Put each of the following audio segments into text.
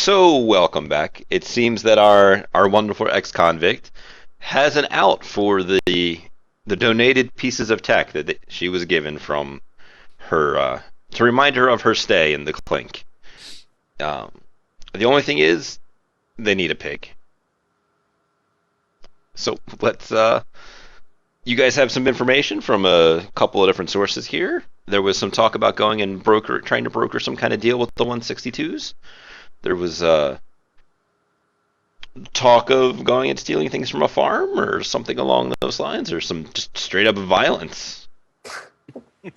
So, welcome back. It seems that our wonderful ex-convict has an out for the donated pieces of tech that she was given from her to remind her of her stay in the clink. Um, the only thing is, they need a pig. So let's. You guys have some information from a couple of different sources here. There was some talk about going and trying to broker some kind of deal with the 162s. There was talk of going and stealing things from a farm or something along those lines, or some just straight up violence.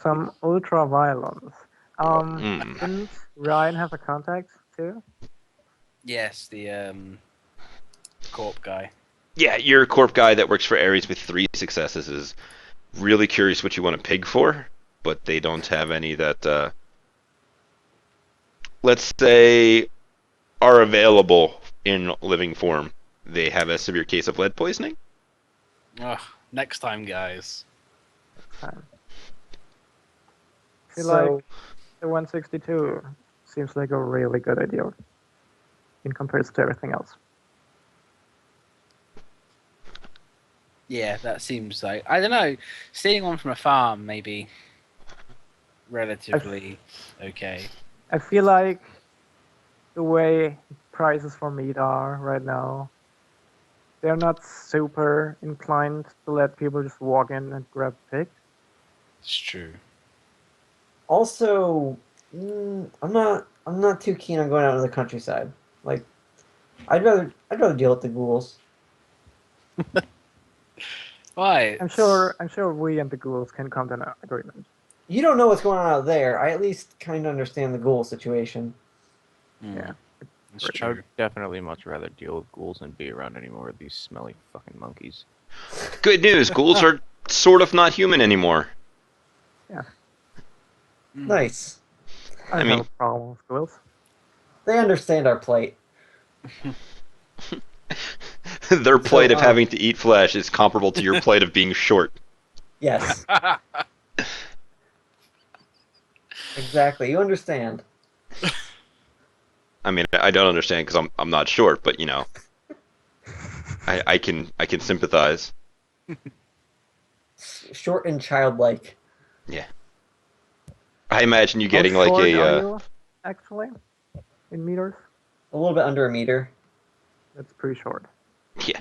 Some ultraviolents. Mm. Didn't Ryan have a contact too? Yes, the corp guy. Yeah, your corp guy that works for Ares with 3 successes is really curious what you want a pig for, but they don't have any that, let's say, are available in living form. They have a severe case of lead poisoning. Ugh, next time, guys. I feel So, like the 162 seems like a really good idea in comparison to everything else. Yeah, that seems like, I don't know, stealing one from a farm maybe relatively okay. I feel like the way prices for meat are right now, they're not super inclined to let people just walk in and grab a pig. It's true. also, I'm not too keen on going out to the countryside. Like, I'd rather deal with the ghouls. Why? I'm sure we and the ghouls can come to an agreement. You don't know what's going on out there. I at least kind of understand the ghoul situation. Yeah. It's Right. I true. would definitely much rather deal with ghouls than be around any more of these smelly fucking monkeys. Good news, ghouls are sort of not human anymore. Nice. I don't mean- have a problem with ghouls. They understand our plight. Their plight of So, having to eat flesh is comparable to your plight of being short. Yes, exactly. You understand. I mean, I don't understand because I'm not short, but I can sympathize. Short and childlike. Yeah. I imagine you How getting like short a are you, actually, in meters? A little bit under a meter. That's pretty short. yeah.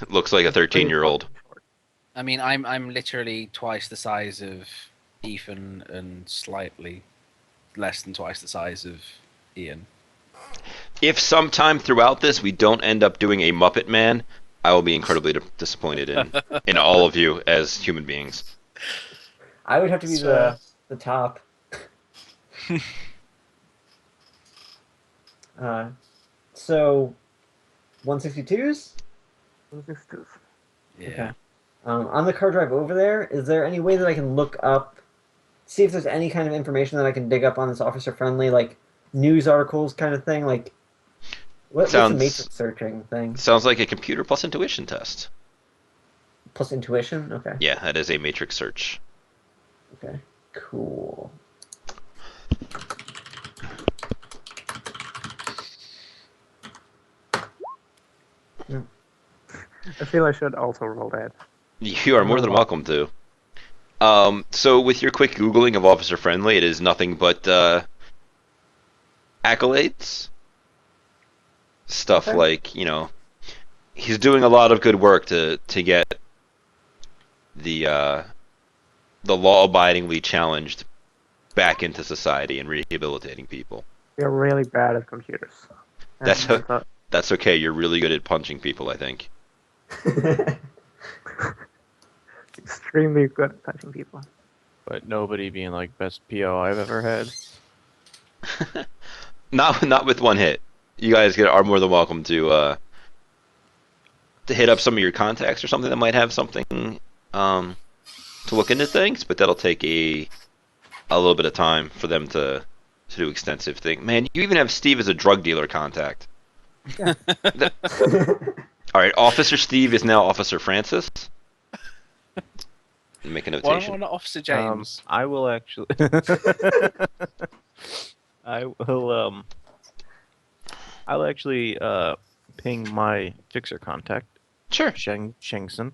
It looks like a 13-year-old. Pretty short. I mean, I'm literally twice the size of Ethan and slightly less than twice the size of Ian. If sometime throughout this we don't end up doing a Muppet Man, I will be incredibly disappointed in all of you as human beings. I would have to be So- the top. So 162s? 162s. Yeah. Okay. On the car drive over there, is there any way that I can look up, see if there's any kind of information that I can dig up on this officer friendly, like news articles kind of thing? Like, what's the Sounds- matrix searching thing? Sounds like a computer plus intuition test. Plus intuition? Okay. Yeah, that is a matrix search. Okay. Cool. I feel I should also roll that. You are more than welcome to. So with your quick Googling of Officer Friendly, it is nothing but accolades. Stuff Okay. like, he's doing a lot of good work to get the law-abidingly challenged back into society and rehabilitating people. We're really bad at computers. And That's a- That's okay, you're really good at punching people, I think. extremely good at punching people. But nobody being like best PO I've ever had. Not with one hit. You guys are more than welcome to hit up some of your contacts or something that might have something to look into things, but that'll take a little bit of time for them to do extensive things. Man, you even have Steve as a drug dealer contact. Yeah. All right, Officer Steve is now Officer Francis. Make a Why notation. not Officer James? I will actually. I will I'll actually ping my fixer contact, Sure. Shengson,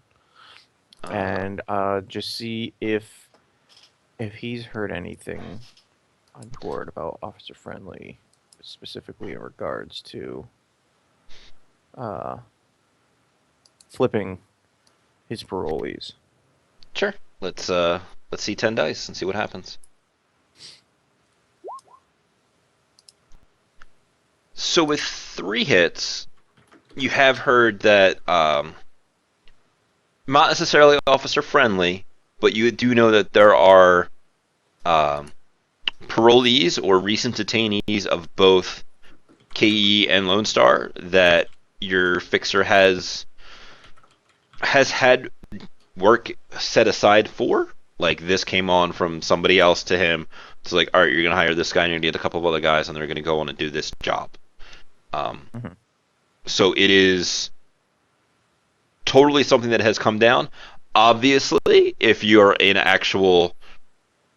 Uh, and just see if he's heard anything untoward about Officer Friendly, specifically in regards to uh, flipping his parolees. sure. Let's see 10 dice and see what happens. So with 3 hits, you have heard that not necessarily officer friendly, but you do know that there are um, parolees or recent detainees of both KE and Lone Star that your fixer has had work set aside for. Like this came on from somebody else to him. It's like, all right, you're gonna hire this guy, and you're gonna get a couple of other guys, and they're gonna go on and do this job. Mhm. So it is totally something that has come down. Obviously, if you're an actual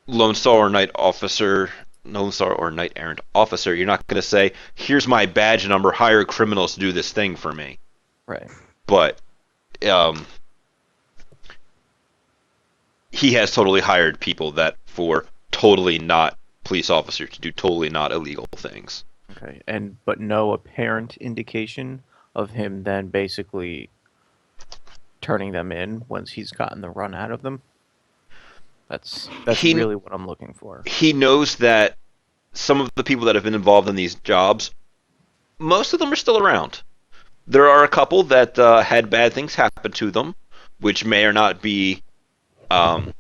Lone Star or Night officer, Lone Star or Knight Errant officer, you're not going to say, "Here's my badge number. Hire criminals to do this thing for me." Right. But he has totally hired people that for totally not police officers to do totally not illegal things. Okay. But no apparent indication of him then basically turning them in once he's gotten the run out of them. That's He really what I'm looking for. he knows that some of the people that have been involved in these jobs, most of them are still around. There are a couple that had bad things happen to them, which may or not be um,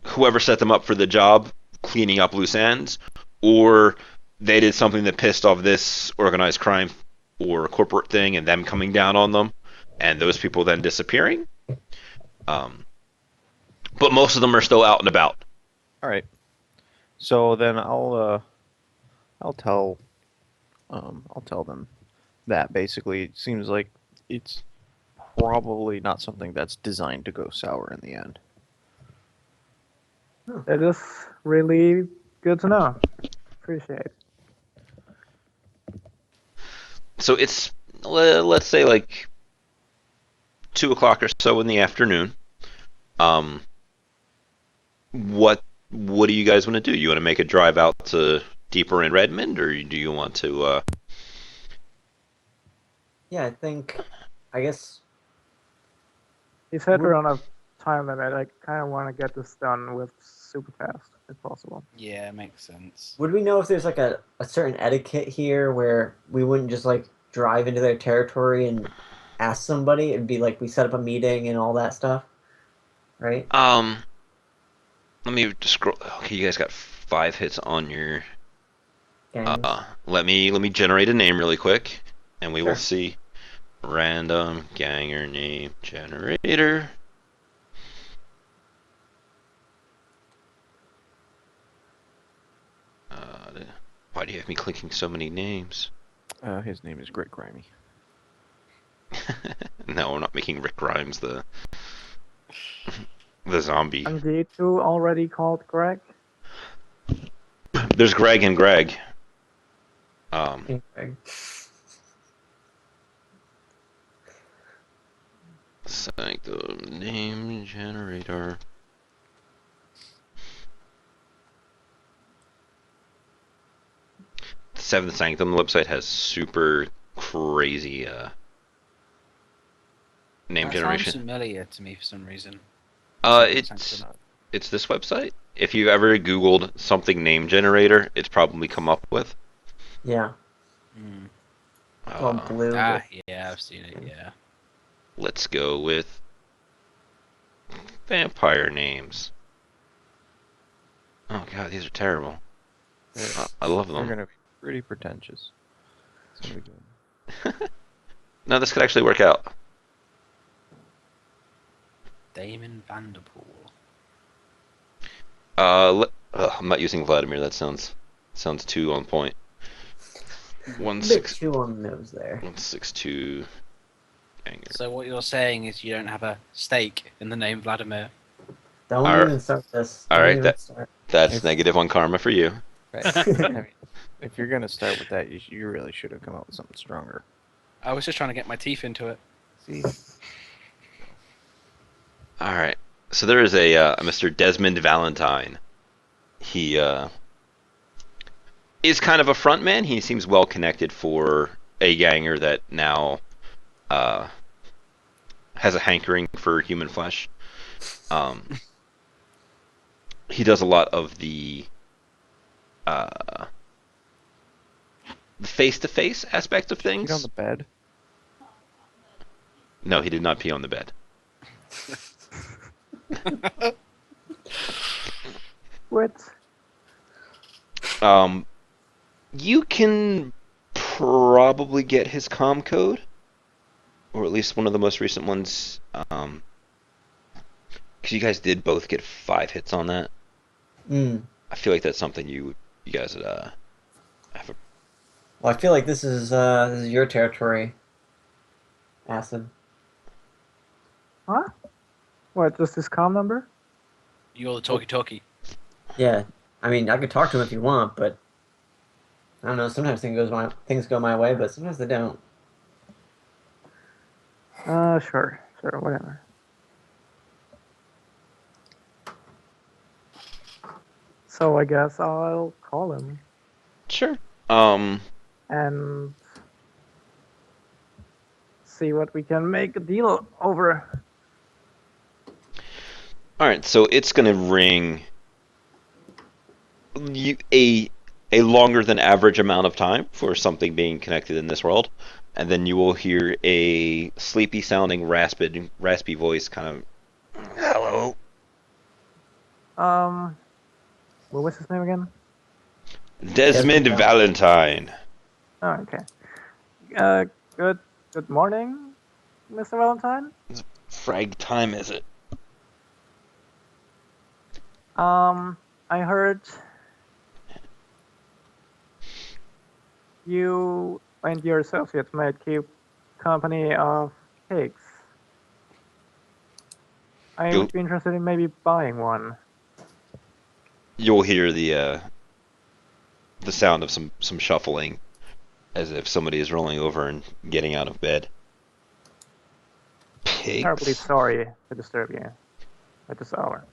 whoever set them up for the job cleaning up loose ends, or they did something that pissed off this organized crime or corporate thing and them coming down on them, and those people then disappearing. Um, but most of them are still out and about. All right. So then I'll tell them that basically it seems like it's probably not something that's designed to go sour in the end. That is really good to know. Appreciate. So it's let's say like 2 o'clock or so in the afternoon. Um, what do you guys want to do? You want to make a drive out to deeper in Redmond, or do you want to? Yeah, I guess. He said Would- we're on a time limit. I kind of want to get this done with super fast, if possible. Yeah, makes sense. Would we know if there's like a certain etiquette here where we wouldn't just like drive into their territory and ask somebody? It'd be like we set up a meeting and all that stuff, right? Let me just scroll. Okay, you guys got 5 hits on your. Gangs. Let me generate a name really quick, and we will Sure. see. Random ganger name generator. Why do you have me clicking so many names? His name is Grit Grimy. No, we're not making Rick Grimes the zombie. And the two already called Greg. There's Greg and Greg. Okay. Sanctum name generator. Seventh Sanctum website has super crazy name That generation. sounds familiar to me for some reason. It's this website. If you ever Googled something name generator, it's probably come up with. Yeah. Hmm. Called Blue. Ah, yeah, I've seen it. Yeah. Let's go with vampire names. Oh god, these are terrible. I love They're them. gonna be pretty pretentious. It's gonna be good. No, this could actually work out. Damon Vanderpool. I'm not using Vladimir. That sounds too on point. A bit too on the nose there. 162. Anger. So what you're saying is you don't have a stake in the name Vladimir. Don't Alright. even start this. Alright, Don't even start. That's If- negative on karma for you. Right. I mean, If you're gonna start with that, you really should have come up with something stronger. I was just trying to get my teeth into it. See, All right. So there is a Mr. Desmond Valentine. He is kind of a front man. He seems well connected for a ganger that now uh, has a hankering for human flesh. Um, he does a lot of the uh, face-to-face aspect of did you pee on things. the bed? No, he did not pee on the bed. What? You can probably get his comm code, or at least one of the most recent ones. Because you guys did both get 5 hits on that. Mm. I feel like that's something you guys would have a. Well, I feel like this is your territory, Acid. Huh? What? Just his comm number? You're the talkie-talkie. Yeah, I mean, I could talk to him if you want, but I don't know. Sometimes things go my way, but sometimes they don't. Sure, whatever. So I guess I'll call him Sure. and see what we can make a deal over. All right. So it's gonna ring you a longer than average amount of time for something being connected in this world, and then you will hear a sleepy sounding raspy voice kind of hello. Um, what was his name again? Desmond Valentine. Oh, okay. Good. Good morning, Mr. Valentine. Frag time is it? I heard you and your associates might keep company of pigs. I You'll, would be interested in maybe buying one. you'll hear the sound of some shuffling, as if somebody is rolling over and getting out of bed. Terribly Pigs? sorry to disturb you at this hour.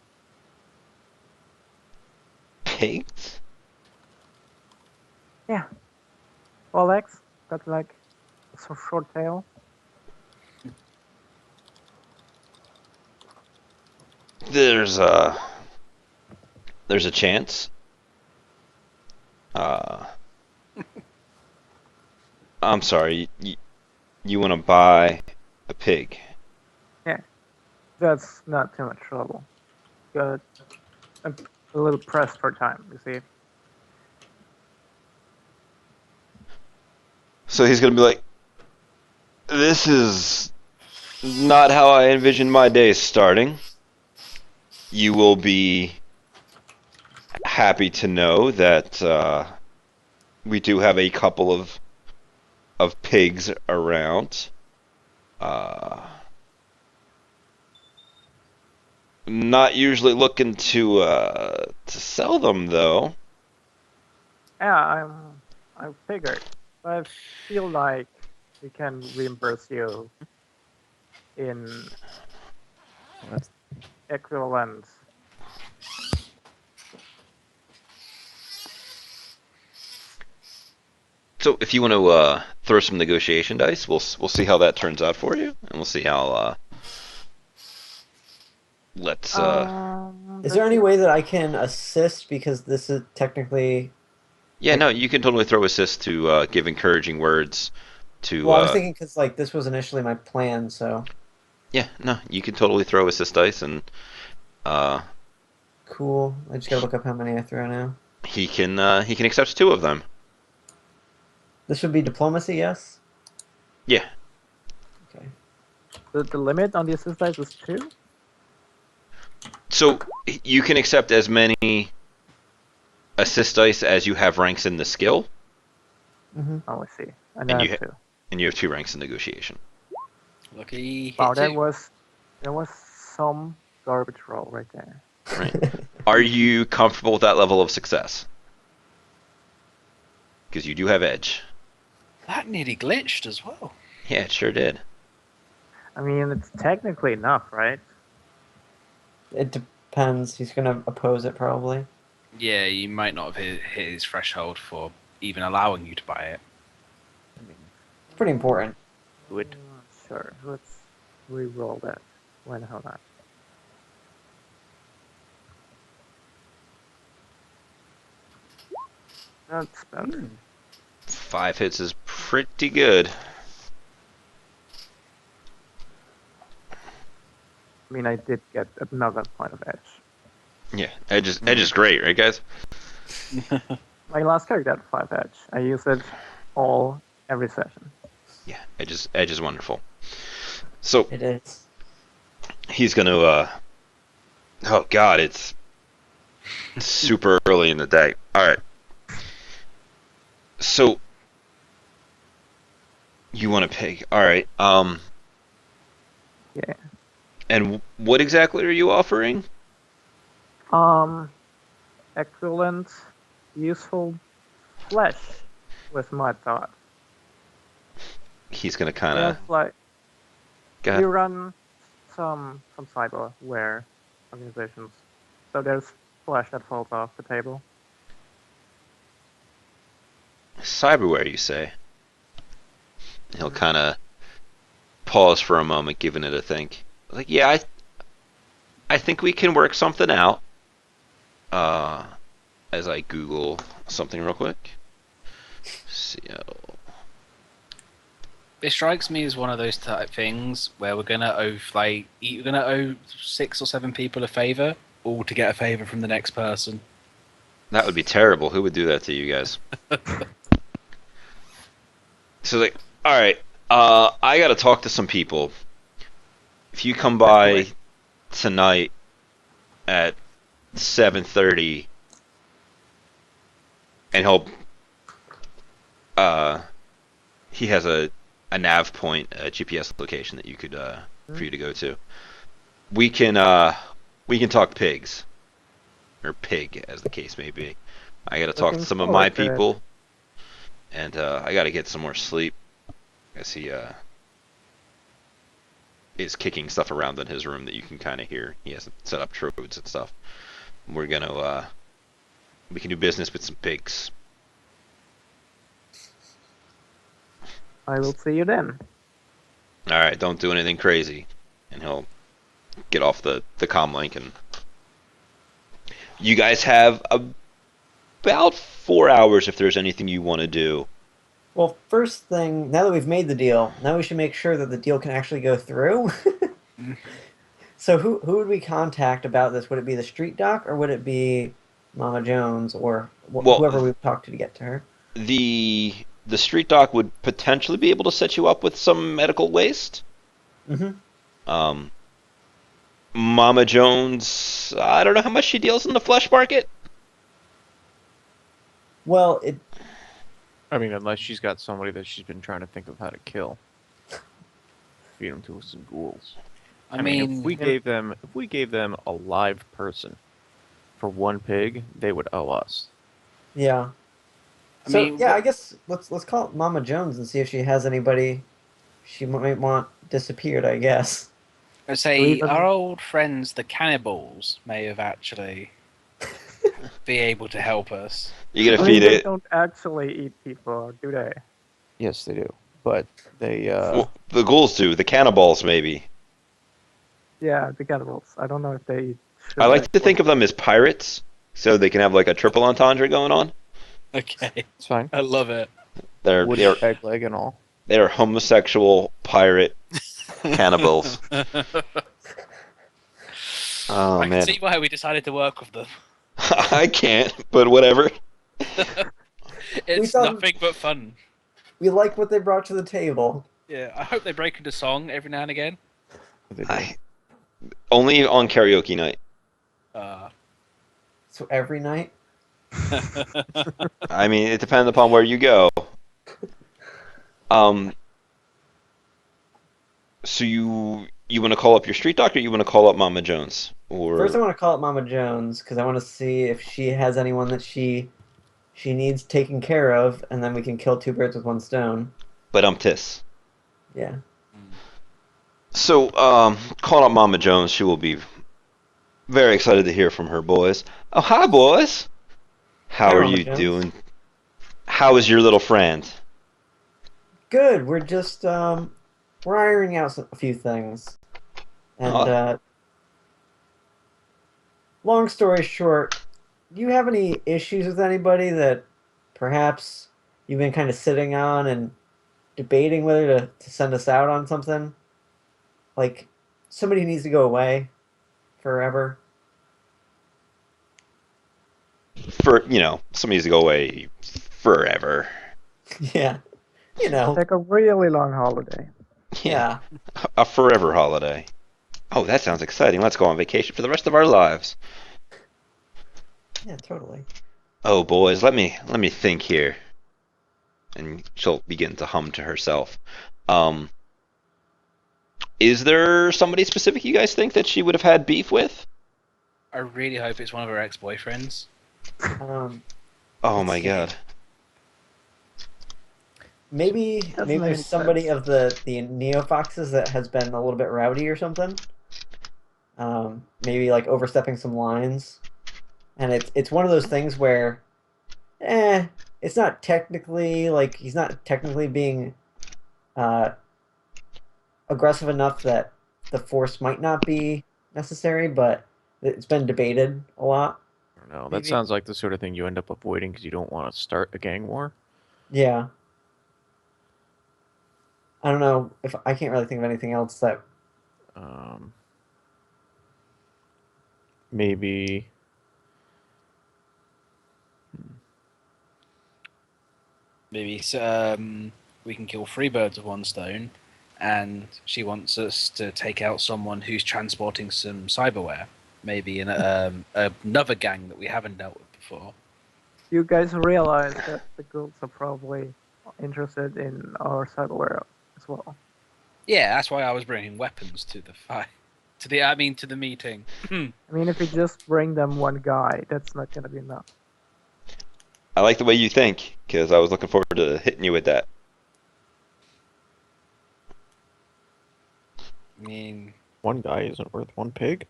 Pigs? Yeah. Well, legs, got like a short tail. There's a chance. Uh, I'm sorry. You want to buy a pig? Yeah, that's not too much trouble. Got a little pressed for time, you see. So he's gonna be like, "This is not how I envisioned my day starting. You will be happy to know that we do have a couple of pigs around. Uh, not usually looking to sell them though. Yeah, I figured. But I feel like we can reimburse you in That's equivalent. So if you want to throw some negotiation dice, we'll see how that turns out for you, and we'll see how let's Is there any way that I can assist because this is technically? yeah, no, you can totally throw assist to give encouraging words to Well, I was thinking because like this was initially my plan, so yeah, no, you can totally throw assist dice, and uh cool. I just gotta look up how many I throw now. he can accept 2 of them. This would be diplomacy, yes. Yeah. Okay. The limit on the assist dice is 2? So you can accept as many assist dice as you have ranks in the skill, Mm-hmm. Oh, I see. And and then you 2. and you have 2 ranks in negotiation. Lucky hit Wow, that two. was some garbage roll right there. Right. Are you comfortable with that level of success? because you do have edge. That nearly glitched as well. Yeah, it sure did. I mean, it's technically enough, right? It depends. He's gonna oppose it probably. Yeah, you might not have hit his threshold for even allowing you to buy it. I mean, It's pretty important. do it. Sure, let's re-roll that. Why the hell not? That's better. 5 hits is pretty good. I mean, I did get another point of edge. Yeah, edge is great, right, guys? My last character had 5 edge. I use it all every session. Yeah, edge is wonderful. So It is. he's gonna. Oh God, it's super early in the day. All right. So you want a pig? All right. Yeah. And what exactly are you offering? Equivalent, useful flesh with my thought. He's gonna kind We of. have like Go we ahead. run some cyberware organizations, so there's flesh that falls off the table. Cyberware, you say? He'll kind of pause for a moment, giving it a think. Like, yeah, I think we can work something out. As I Google something real quick. It strikes me as one of those type things where we're gonna owe 6 or 7 people a favor, all to get a favor from the next person. That would be terrible. Who would do that to you guys? So like, all right, I got to talk to some people. If you come by tonight at 7:30, and he has a nav point, a GPS location that you could for you to go to. We can talk pigs, or pig as the case may be. I got to talk to Looking some of my forward to it. people, and I got to get some more sleep. As he is kicking stuff around in his room that you can kind of hear. He has set up trodes and stuff. We're gonna we can do business with some pigs. I will see you then. All right, don't do anything crazy, and he'll get off the comm link. And you guys have about 4 hours if there's anything you want to do. Well, first thing, now that we've made the deal, now we should make sure that the deal can actually go through. So who would we contact about this? Would it be the street doc, or would it be Mama Jones, or Well, whoever we've talked to get to her? the street doc would potentially be able to set you up with some medical waste. Mm-hmm. Mama Jones, I don't know how much she deals in the flesh market. Well, I mean, unless she's got somebody that she's been trying to think of how to kill. Feed them to some ghouls. I mean, if we gave them a live person for one pig, they would owe us. yeah. I So mean, yeah, what- I guess let's call it Mama Jones and see if she has anybody she might want disappeared. I guess. I say even- our old friends, the cannibals, may have actually be able to help us. You're I gonna mean, feed they it. don't actually eat people, do they? Yes, they do. But they Well, the ghouls do. The cannibals, maybe. Yeah, the cannibals. I don't know if they eat. I like to think of them as pirates, so they can have like a triple entendre going on. Okay, it's fine. I love it. They're Wood they're, egg leg and all. they're homosexual pirate cannibals. Oh I can man, see why we decided to work with them. I can't. But whatever. It's thought- nothing but fun. We like what they brought to the table. Yeah, I hope they break into song every now and again. They do. Only on karaoke night. So every night. I mean, it depends upon where you go. So you want to call up your street doctor? Or you want to call up Mama Jones? Or First, I want to call it Mama Jones because I want to see if she has anyone that she she needs taken care of, and then we can kill two birds with one stone. But tis. Yeah. So, call up Mama Jones. She will be very excited to hear from her boys. Oh, hi, boys. How Hi, are Mama you Jones. doing? How is your little friend? Good. We're just we're ironing out a few things, and Oh, long story short, do you have any issues with anybody that perhaps you've been kind of sitting on and debating whether to send us out on something? Like somebody who needs to go away forever? somebody needs to go away forever. Yeah. You know. Take a really long holiday. Yeah, Yeah. a forever holiday. Oh, that sounds exciting. Let's go on vacation for the rest of our lives. Yeah, totally. Oh, boys, let me think here. And she'll begin to hum to herself. Um, is there somebody specific you guys think that she would have had beef with? I really hope it's one of her ex-boyfriends. Um, Oh let's my see. god. Doesn't Maybe make there's any somebody sense. of the Neo Foxes that has been a little bit rowdy or something. Maybe like overstepping some lines. And it's one of those things where eh, it's not technically like he's not technically being uh aggressive enough that the force might not be necessary, but it's been debated a lot. I don't know. That Maybe sounds like the sort of thing you end up avoiding because you don't want to start a gang war. Yeah. I don't know if I can't really think of anything else that Um, maybe. Maybe we can kill three birds with one stone, and she wants us to take out someone who's transporting some cyberware. Maybe another gang that we haven't dealt with before. you guys realize that the ghouls are probably interested in our cyberware as well. Yeah, that's why I was bringing weapons to the fight. To the meeting. I mean, if you just bring them one guy, that's not gonna be enough. I like the way you think, because I was looking forward to hitting you with that. I mean, One guy isn't worth one pig.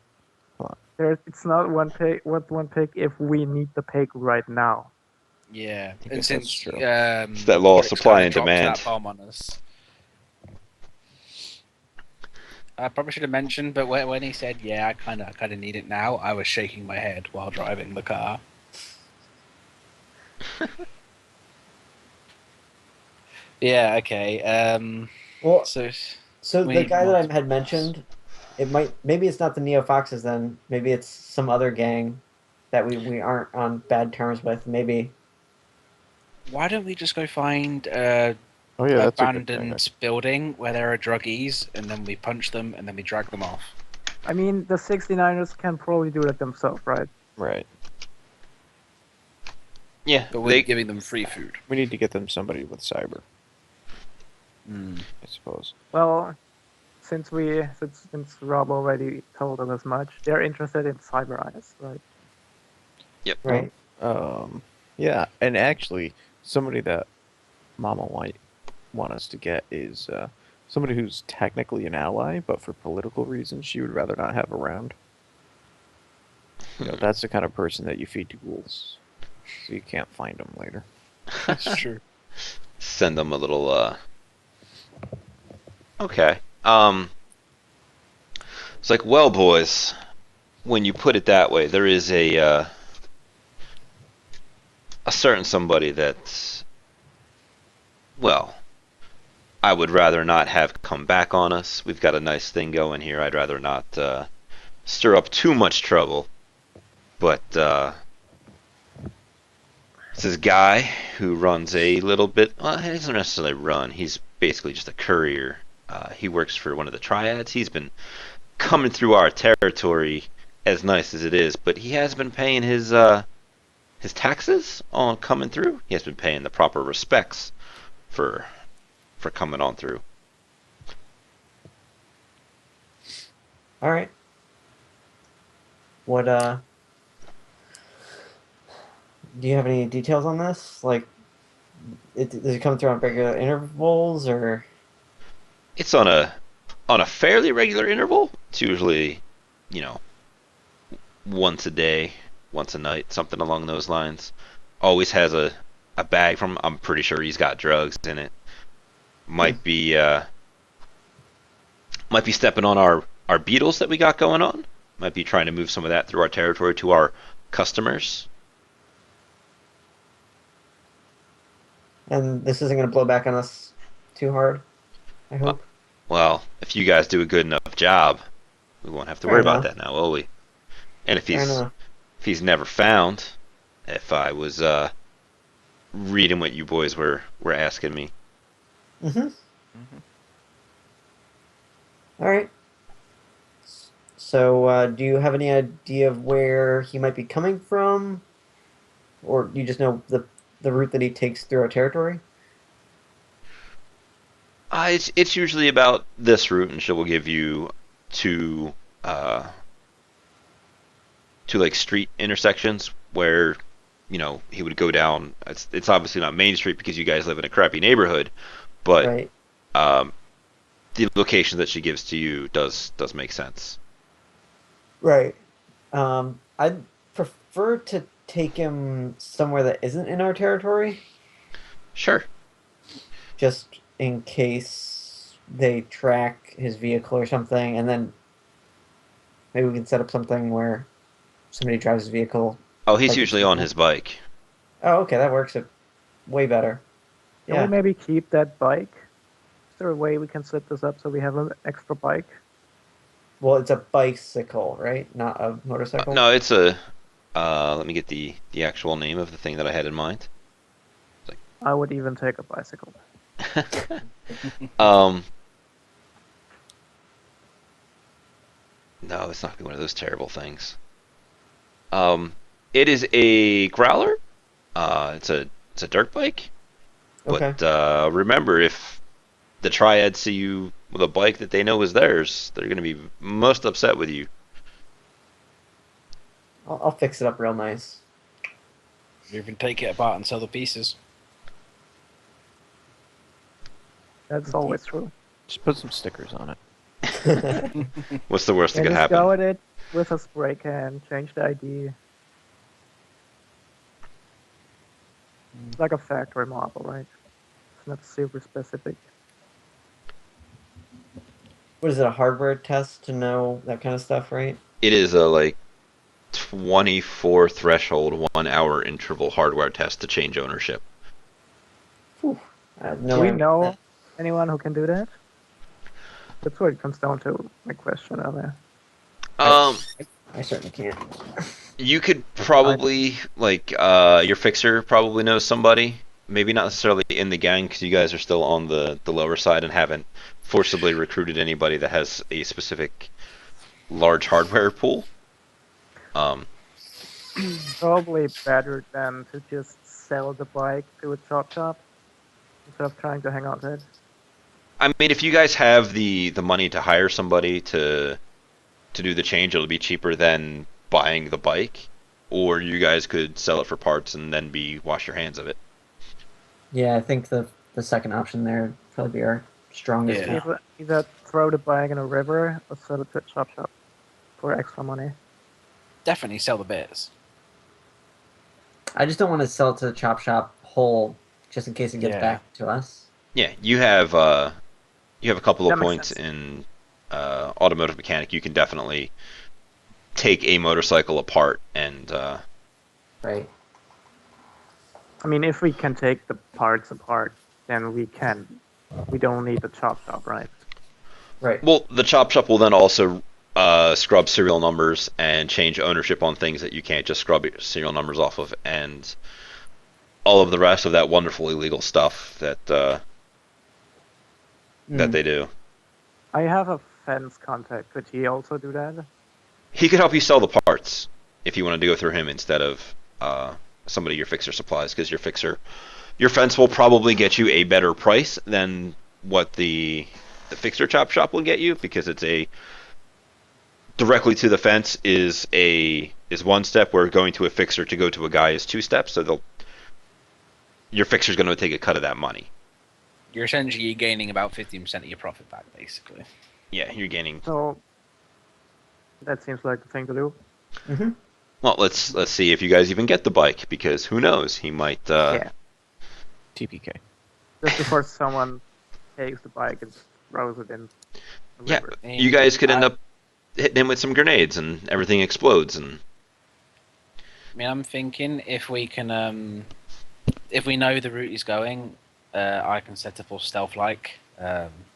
It's not one pig. What one pig if we need the pig right now? yeah. I And guess that's since true. It's that law of Rick's supply kind of and dropped demand. that bomb on us. I probably should have mentioned, but when he said, "Yeah, I kind of need it now," I was shaking my head while driving the car. Yeah. Okay. well So so we the need guy that I multiple had ones. mentioned, it might maybe it's not the Neo Foxes then. Maybe it's some other gang that we aren't on bad terms with. Maybe Why don't we just go find Oh yeah, that's a good thing. abandoned building where there are druggies, and then we punch them, and then we drag them off. I mean, the 69ers can probably do that themselves, right? Right. Yeah, But we're they. giving them free food. We need to get them somebody with cyber, Mm. I suppose. Well, since Rob already told us as much, they're interested in cyber eyes, right? Yep. right. Yeah, and actually, somebody that Mama might want us to get is somebody who's technically an ally, but for political reasons she would rather not have around. That's the kind of person that you feed to ghouls, so you can't find them later. That's true. Send them a little. Okay. It's like, well, boys, when you put it that way, there is a certain somebody that, well, I would rather not have come back on us. We've got a nice thing going here. I'd rather not stir up too much trouble. But it's this guy who runs a little bit. Well, he doesn't necessarily run. He's basically just a courier. He works for one of the triads. He's been coming through our territory as nice as it is, but he has been paying his taxes on coming through. He has been paying the proper respects for coming on through. All right. What Do you have any details on this? Like, does it come through on regular intervals, or? It's on a fairly regular interval. It's usually, you know, once a day, once a night, something along those lines. Always has a bag from. I'm pretty sure he's got drugs in it. Hmm. Might be stepping on our beetles that we got going on. Might be trying to move some of that through our territory to our customers. And this isn't going to blow back on us too hard, I Uh, hope. Well, if you guys do a good enough job, we won't have to Fair worry about enough. that now, will we? And Fair enough. if he's never found, if I was reading what you boys were asking me, Mm-hmm. Mhm. All right. So, do you have any idea of where he might be coming from, or do you just know the route that he takes through our territory? it's usually about this route, and she will give you two uh, two like street intersections where he would go down. It's obviously not Main Street because you guys live in a crappy neighborhood, but Right. um, the location that she gives to you does make sense. Right. I'd prefer to take him somewhere that isn't in our territory, Sure. just in case they track his vehicle or something, and then maybe we can set up something where somebody drives his vehicle Oh, he's like it's usually on normal. his bike. Oh, okay, that works way better. Can we Yeah. maybe keep that bike? Is there a way we can set this up so we have an extra bike? Well, it's a bicycle, right? Not a motorcycle. No, it's a. Let me get the actual name of the thing that I had in mind. I would even take a bicycle. um, no, it's not gonna be one of those terrible things. Um, it is a growler. It's a dirt bike. Okay. But remember, if the triads see you with a bike that they know is theirs, they're gonna be most upset with you. I'll fix it up real nice. You can take it apart and sell the pieces. That's always true. Just put some stickers on it. What's the worst that And could just go happen? at it with a spray can, change the ID. It's like a factory model, right? It's not super specific. What is it? A hardware test to know that kind of stuff, right? It is a like 24 threshold 1 hour interval hardware test to change ownership. Whew. I have no Do we way. know anyone who can do that? That's what it comes down to, my question earlier. Um, I certainly can't. you could probably like your fixer probably knows somebody. Maybe not necessarily in the gang because you guys are still on the lower side and haven't forcibly recruited anybody that has a specific large hardware pool. Um, Probably better than to just sell the bike to a chop shop instead of trying to hang on to it. I mean, if you guys have the money to hire somebody to do the change, it'll be cheaper than buying the bike, or you guys could sell it for parts and then be wash your hands of it. Yeah, I think the second option there would probably be our strongest Yeah. one. Either throw the bike in a river or sell it to a chop shop for extra money. Definitely sell the bits. I just don't want to sell it to the chop shop whole, just in case it gets Yeah. back to us. Yeah, you have a couple of That makes points sense. in automotive mechanic. You can definitely take a motorcycle apart and Right. I mean, if we can take the parts apart, then we can. We don't need the chop shop, right? Right. well, the chop shop will then also scrub serial numbers and change ownership on things that you can't just scrub serial numbers off of, and all of the rest of that wonderful illegal stuff that Mm. they do. I have a fence contact. Could he also do that? He could help you sell the parts if you wanted to go through him instead of somebody your fixer supplies, because your fence will probably get you a better price than what the fixer chop shop will get you, because it's a directly to the fence is a is 1 step, where going to a fixer to go to a guy is 2 steps. So your fixer's going to take a cut of that money. You're essentially gaining about 15% of your profit back, basically. Yeah, you're gaining. So that seems like the thing to do. Mm-hmm. Well, let's see if you guys even get the bike, because who knows? He might. Yeah. TPK. Just before someone takes the bike and throws it in the Yeah, river. you guys could end up hitting him with some grenades, and everything explodes. And I mean, I'm thinking if we can, if we know the route he's going, I can set up all stealth-like,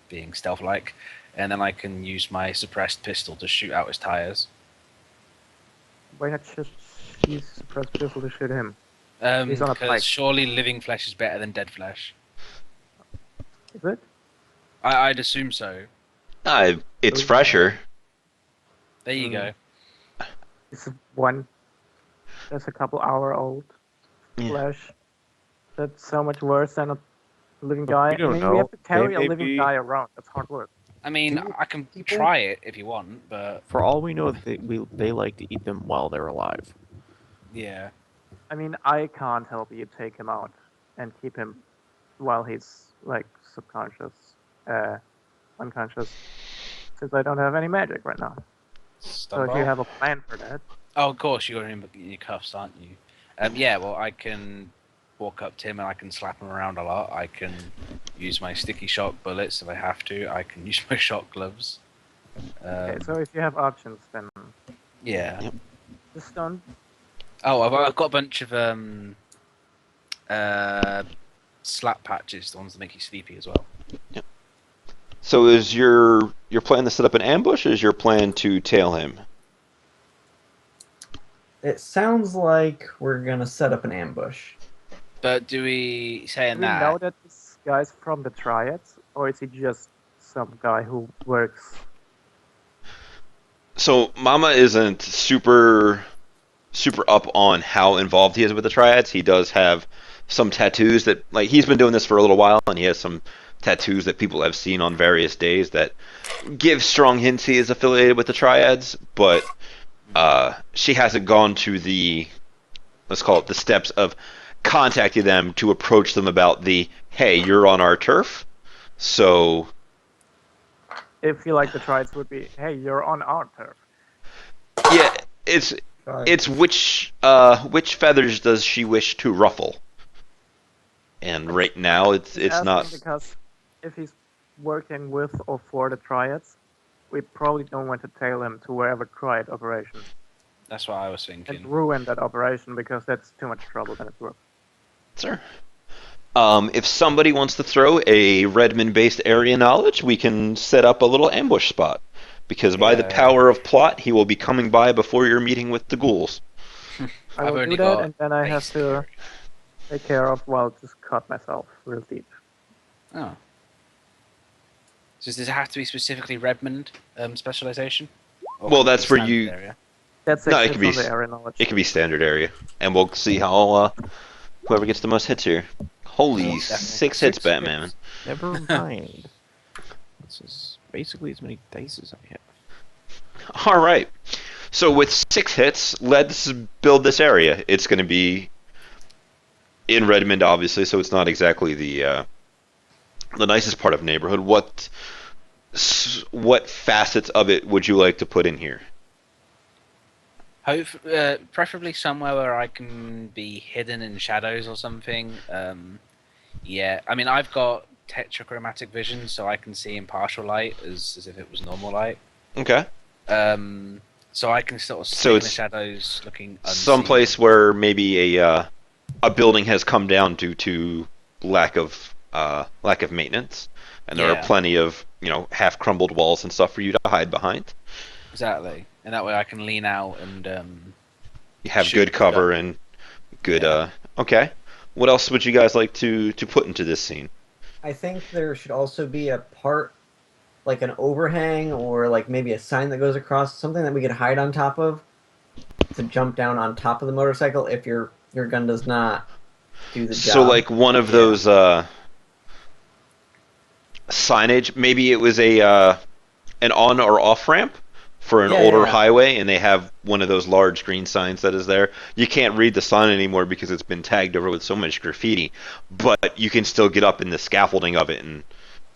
being stealth-like, and then I can use my suppressed pistol to shoot out his tires. Why not just use suppressed pistol to shoot him? He's on a bike. Because surely living flesh is better than dead flesh. Is it? I'd assume so. it's fresher. There you go. It's one. That's a couple hour old Yeah. flesh. That's so much worse than a living guy. we don't We know. have to carry They a may living be- guy around. That's hard work. I mean, Do I can people- try it if you want, but For all we know, they like to eat them while they're alive. yeah. I mean, I can't help you take him out and keep him while he's like unconscious, since I don't have any magic right now. So if you have a plan for that, Oh, of course, you're in your cuffs, aren't you? Yeah, well, I can walk up to him and I can slap him around a lot. I can use my sticky shock bullets if I have to. I can use my shock gloves. okay. So if you have options, then Yeah. just don't. Oh, I've got a bunch of slap patches, the ones that make you sleepy as well. So is your plan to set up an ambush, or is your plan to tail him? It sounds like we're gonna set up an ambush. But do we saying Do we that? know that this guy's from the Triads, or is he just some guy who works? So Mama isn't super up on how involved he is with the triads. He does have some tattoos that, like, he's been doing this for a little while, and he has some tattoos that people have seen on various days that give strong hints he is affiliated with the triads. But she hasn't gone to the, let's call it, the steps of contacting them to approach them about the, hey, you're on our turf. So If you like the Triads, would be, hey, you're on our turf. yeah, it's which feathers does she wish to ruffle? And right now it's Asking not. because if he's working with or for the Triads, we probably don't want to tail him to wherever Triad operation That's what I was and thinking. ruin that operation, because that's too much trouble than it's worth. Sir. If somebody wants to throw a Redmond-based area knowledge, we can set up a little ambush spot. Because by the Yeah. power of plot, he will be coming by before your meeting with the ghouls. I I've will only do that, got and then I have base to security. take care of, well, just cut myself real deep. Oh. So does it have to be specifically Redmond specialization? Or Well, can it that's be where standard you- area? That's No, it actually could be from the s- area knowledge. It can be standard area, and we'll see how whoever gets the most hits here. Holy, Definitely. 6 hits, Batman. hits. Never mind. This is basically as many dice as I have. All right. So with 6 hits, let's build this area. It's going to be in Redmond, obviously, so it's not exactly the nicest part of the neighborhood. What facets of it would you like to put in here? Preferably somewhere where I can be hidden in shadows or something. Yeah, I mean, I've got tetrachromatic vision, so I can see in partial light as if it was normal light. Okay. So I can sort of So sit in the it's shadows looking unseen. Someplace where maybe a building has come down due to lack of maintenance, and there Yeah. are plenty of half crumbled walls and stuff for you to hide behind. Exactly. And that way I can lean out and You have Shoot, good cover and good. Yeah. Okay. What else would you guys like to put into this scene? I think there should also be a part, like an overhang or like maybe a sign that goes across, something that we could hide on top of to jump down on top of the motorcycle if your gun does not do the job. So like one of those signage. Maybe it was an on or off ramp for an Yeah, yeah, older yeah. highway, and they have one of those large green signs that is there. You can't read the sign anymore because it's been tagged over with so much graffiti, but you can still get up in the scaffolding of it. And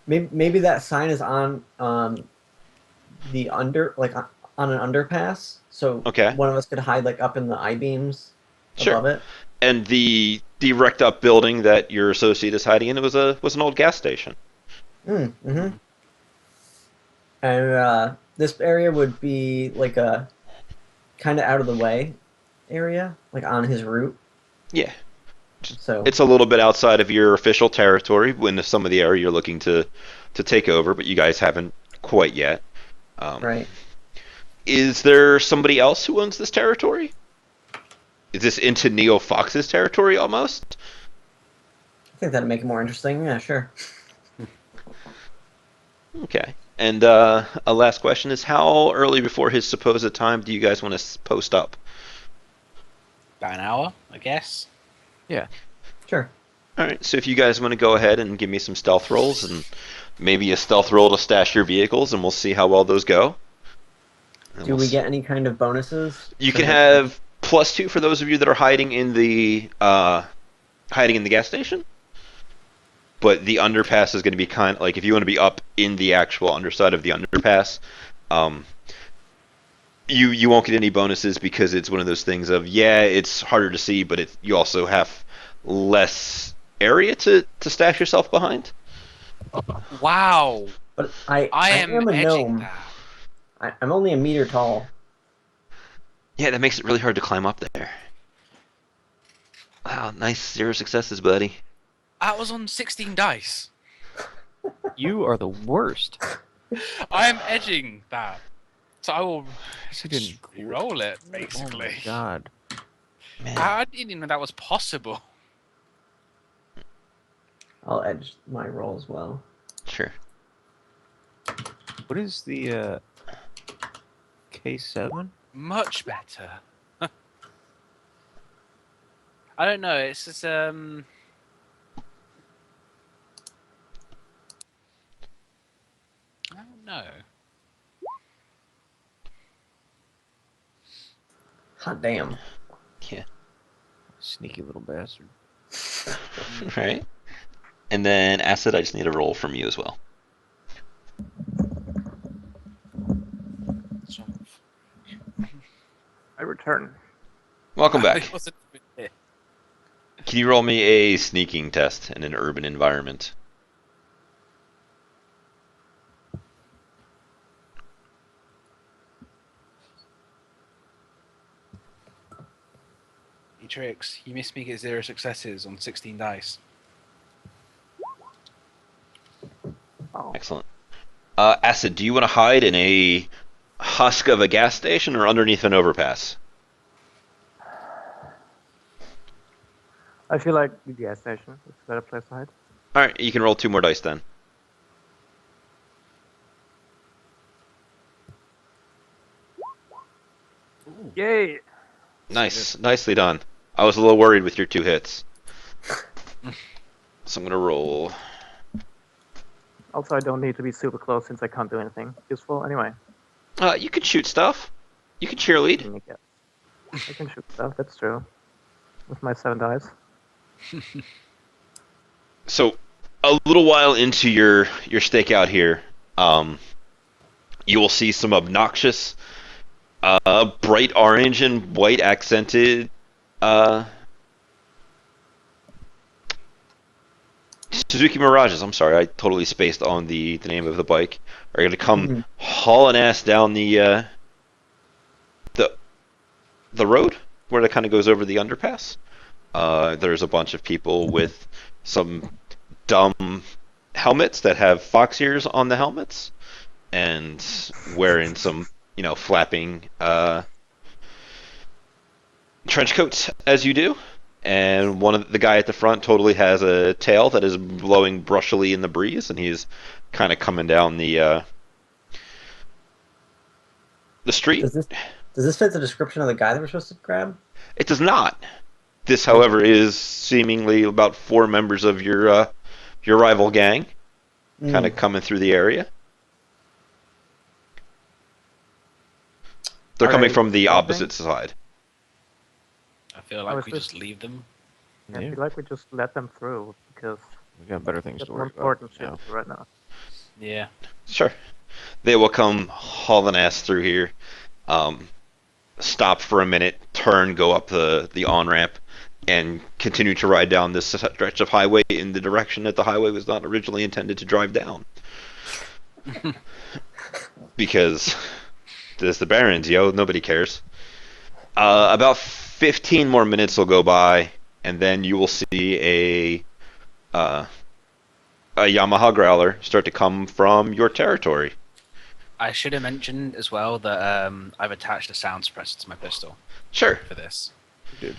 Maybe that sign is on the on an underpass, so okay, one of us could hide like up in the I beams sure. above it. And the wrecked up building that your associate is hiding in was an old gas station. Mm-hmm. And this area would be like a kind of out of the way area, like on his route. Yeah, So it's a little bit outside of your official territory when some of the area you're looking to take over, but you guys haven't quite yet. Um, right, is there somebody else who owns this territory? Is this into Neo Fox's territory almost? I think that'd make it more interesting. Yeah, sure. Okay. And a last question is, how early before his supposed time do you guys want to post up? About an hour, I guess. Yeah. Sure. All right. So if you guys want to go ahead and give me some stealth rolls and maybe a stealth roll to stash your vehicles, and we'll see how well those go. And Do we get any kind of bonuses? You for can the- have +2 for those of you that are hiding in the gas station. But the underpass is going to be kind of like if you want to be up in the actual underside of the underpass, um, you won't get any bonuses because it's one of those things of it's harder to see, but you also have less area to stash yourself behind. Wow, But I I am am a edging gnome. that. I'm only a meter tall. Yeah, that makes it really hard to climb up there. Wow, nice 0 successes, buddy. That was on 16 dice. You are the worst. I am edging that. So I will You didn't roll it, Oh basically. my god. Man. I didn't even know that was possible. I'll edge my roll as well. Sure. What is the K7? Much better. I don't know. It's just I don't know. Hot damn. Yeah. Sneaky little bastard. Right. And then Acid, I just need a roll from you as well. So, I return. Welcome back. It wasn't- Can you roll me a sneaking test in an urban environment? Tricks. You missed me get 0 successes on 16 dice. Oh, Excellent. Acid, do you want to hide in a husk of a gas station or underneath an overpass? I feel like the gas station is a better place to hide. All right, you can roll 2 more dice then. Yay! Nice, nicely done. I was a little worried with your 2 hits. So I'm gonna roll. Also, I don't need to be super close since I can't do anything useful anyway. You can shoot stuff. You can cheerlead. I can shoot stuff, that's true. With my 7 dice. So a little while into your stakeout here, you will see some obnoxious, bright orange and white accented Suzuki Mirages. I'm sorry, I totally spaced on the name of the bike. Are going to come hauling ass down the road where it kind of goes over the underpass. There's a bunch of people with some dumb helmets that have fox ears on the helmets and wearing some, flapping trench coats as you do. And one of the guy at the front totally has a tail that is blowing brushily in the breeze, and he's kind of coming down the street. Does this fit the description of the guy that we're supposed to grab? It does not. This, however, is seemingly about 4 members of your rival gang, kind of coming through the area. They're Are coming they from the stopping? opposite side. I feel Oh, like is we this- just leave them. I Yeah, feel like we just let them through because we got better things that's to more worry about. important shit Yeah. to do right now. Yeah. Sure. They will come hauling ass through here. Um, Stop for a minute, turn, go up the on ramp, and continue to ride down this stretch of highway in the direction that the highway was not originally intended to drive down. Because there's the Barrens, yo. Nobody cares. About 15 more minutes will go by, and then you will see a Yamaha Growler start to come from your territory. I should have mentioned as well that I've attached a sound suppressor to my pistol Sure. for this. Dude.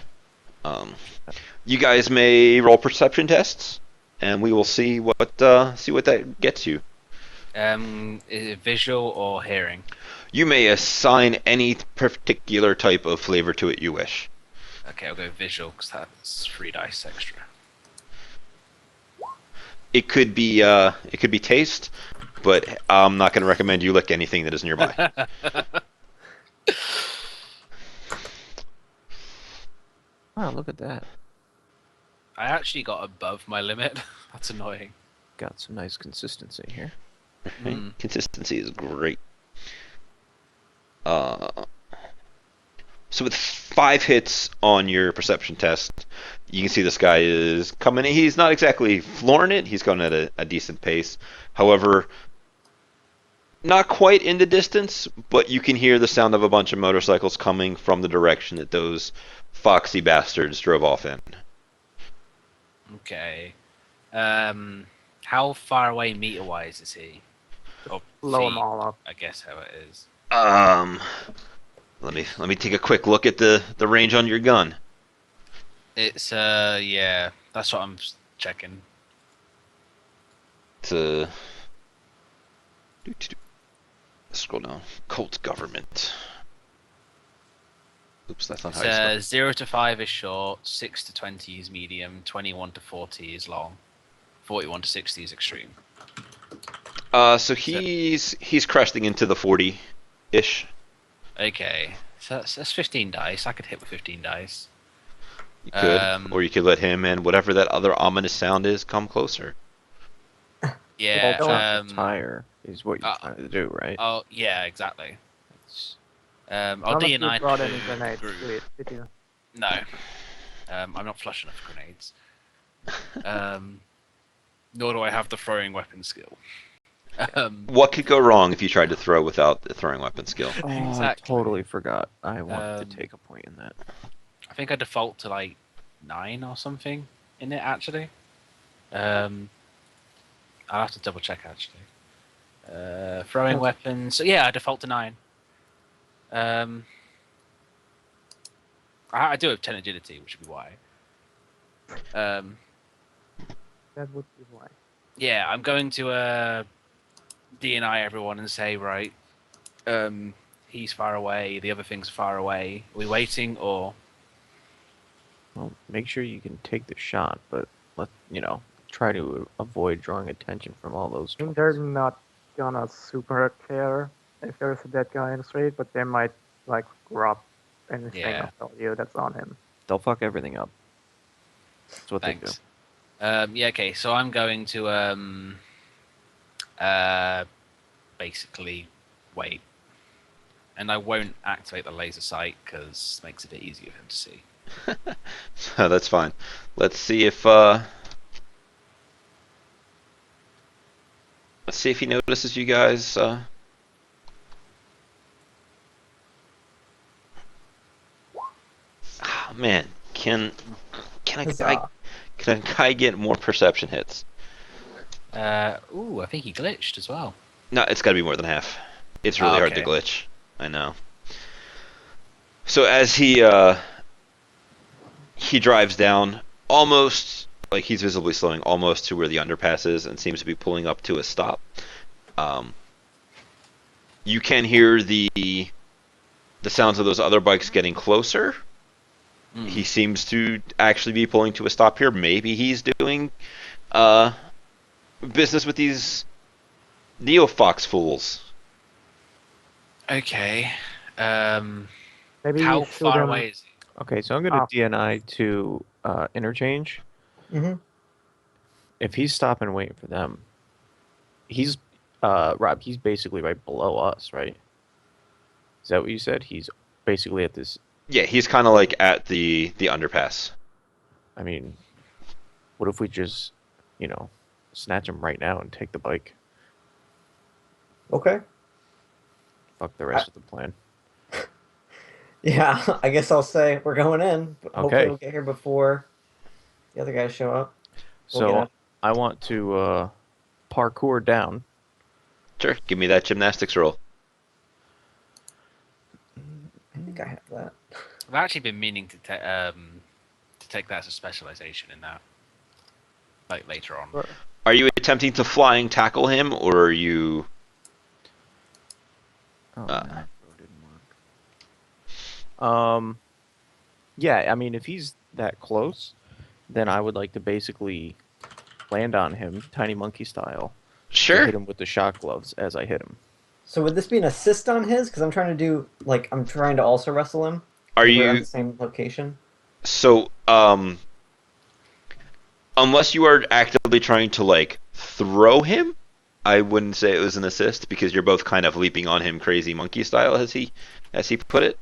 You guys may roll perception tests, and we will see what that gets you. Is it visual or hearing? You may assign any particular type of flavor to it you wish. Okay, I'll go visual because that's 3 dice extra. It could be taste, but I'm not going to recommend you lick anything that is nearby. Wow, look at that. I actually got above my limit. That's annoying. Got some nice consistency here. Mm. Consistency is great. So with 5 hits on your perception test, you can see this guy is coming. He's not exactly flooring it. He's going at a decent pace. However, not quite in the distance, but you can hear the sound of a bunch of motorcycles coming from the direction that those foxy bastards drove off in. Okay. How far away meter-wise is he? Or Blow them feet, all up. I guess how it is. Let me take a quick look at the range on your gun. It's yeah, that's what I'm checking. It's scroll down. Colt government. Oops, that's not how you spell. 0 to 5 is short, 6 to 20 is medium, 21 to 40 is long, 41 to 60 is extreme. So he's cresting into the 40-ish. Okay, so that's 15 dice. I could hit with 15 dice. You could, Um, or you could let him and whatever that other ominous sound is come closer. Yeah. Ultra tire is what you're trying to do, right? Oh yeah, exactly. I'll None of you D9 brought to any grenades group. to it, did you? No, I'm not flush enough for grenades. Nor do I have the throwing weapon skill. What could go wrong if you tried to throw without the throwing weapon skill? Oh, I Exactly. totally forgot. I wanted to take a point in that. I think I default to like 9 or something in it actually. I'll have to double check actually. Throwing weapons. So yeah, I default to 9. I do have 10 agility, which would be why. That would be why. Yeah, I'm going to DNI everyone and say, right, he's far away, the other thing's far away. Are we waiting or? Well, make sure you can take the shot, but try to avoid drawing attention from all those. I mean, they're not gonna super care if there's a dead guy in the street, but they might like grab anything Yeah. of value that's on him. They'll fuck everything up. That's what Thanks. Yeah, okay, so I'm going to basically wait. And I won't activate the laser sight because it makes it a bit easier for him to see. That's fine. Let's see if he notices you guys. Man, can a guy get more perception hits? Ooh, I think he glitched as well. No, it's got to be more than half. It's really hard to Okay. glitch. I know. So as he drives down, almost like he's visibly slowing, almost to where the underpass is, and seems to be pulling up to a stop. You can hear the sounds of those other bikes getting closer. He seems to actually be pulling to a stop here. Maybe he's doing business with these Neo Fox fools. Okay. Maybe How shoot far him away is he? Okay, so I'm gonna off. DNI to interchange. Mm-hmm. If he's stopping and waiting for them, he's Rob. He's basically right below us, right? Is that what you said? He's basically at this. Yeah, he's kind of like at the underpass. I mean, what if we just, snatch him right now and take the bike? Okay. Fuck the rest of the plan. Yeah, I guess I'll say we're going in. But hopefully, Okay. we'll get here before the other guys show up. We'll So get I want to parkour down. Sure, give me that gymnastics roll. I think I have that. I've actually been meaning to take that as a specialization in that, like later on. Sure. Are you attempting to flying tackle him, or are you? Oh, Uh. no, it didn't work. Yeah, I mean, if he's that close, then I would like to basically land on him, tiny monkey style, to Sure. hit him with the shock gloves as I hit him. So would this be an assist on his? Because I'm trying to also wrestle him. Are We're at you the same location. so? Unless you are actively trying to like throw him, I wouldn't say it was an assist because you're both kind of leaping on him crazy monkey style, as he put it.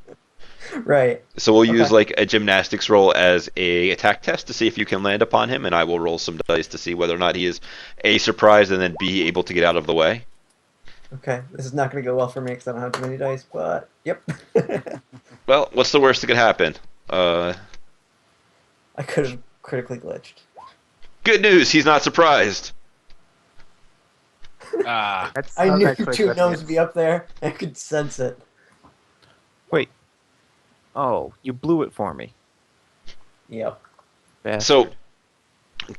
Right. So we'll Okay. use like a gymnastics roll as a attack test to see if you can land upon him, and I will roll some dice to see whether or not he is A, surprised, and then B, able to get out of the way. Okay. This is not going to go well for me because I don't have too many dice. But yep. Well, what's the worst that could happen? I could have critically glitched. Good news, he's not surprised. Ah, That's I not knew actually two good gnomes news. would be up there. I could sense it. Wait. Oh, you blew it for me. Yep. Bastard. So,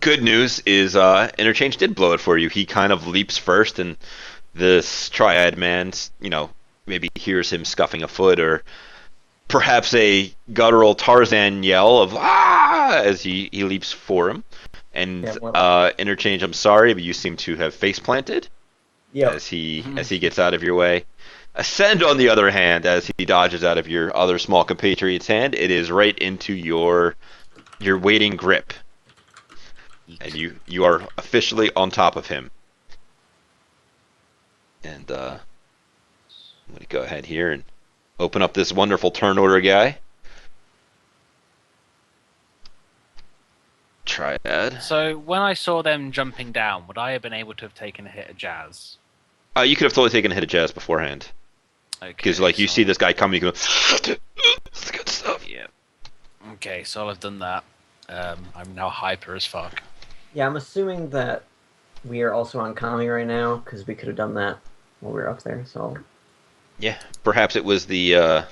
good news is Interchange did blow it for you. He kind of leaps first, and this Triad man, maybe hears him scuffing a foot, or perhaps a guttural Tarzan yell of "ah!" as he leaps for him. And Yeah, more like Interchange, I'm sorry, but you seem to have face planted Yep. as he gets out of your way. Ascend, on the other hand, as he dodges out of your other small compatriot's hand, it is right into your waiting grip, and you are officially on top of him. And I'm going to go ahead here and open up this wonderful turn order guy. Triad. so when I saw them jumping down, would I have been able to have taken a hit of jazz? You could have totally taken a hit of jazz beforehand. Okay. Because, you so- see this guy coming, you go, it's good stuff. Yeah. Okay, so I'll have done that. I'm now hyper as fuck. Yeah, I'm assuming that we are also on calming right now because we could have done that while we were up there. So Yeah, perhaps it was the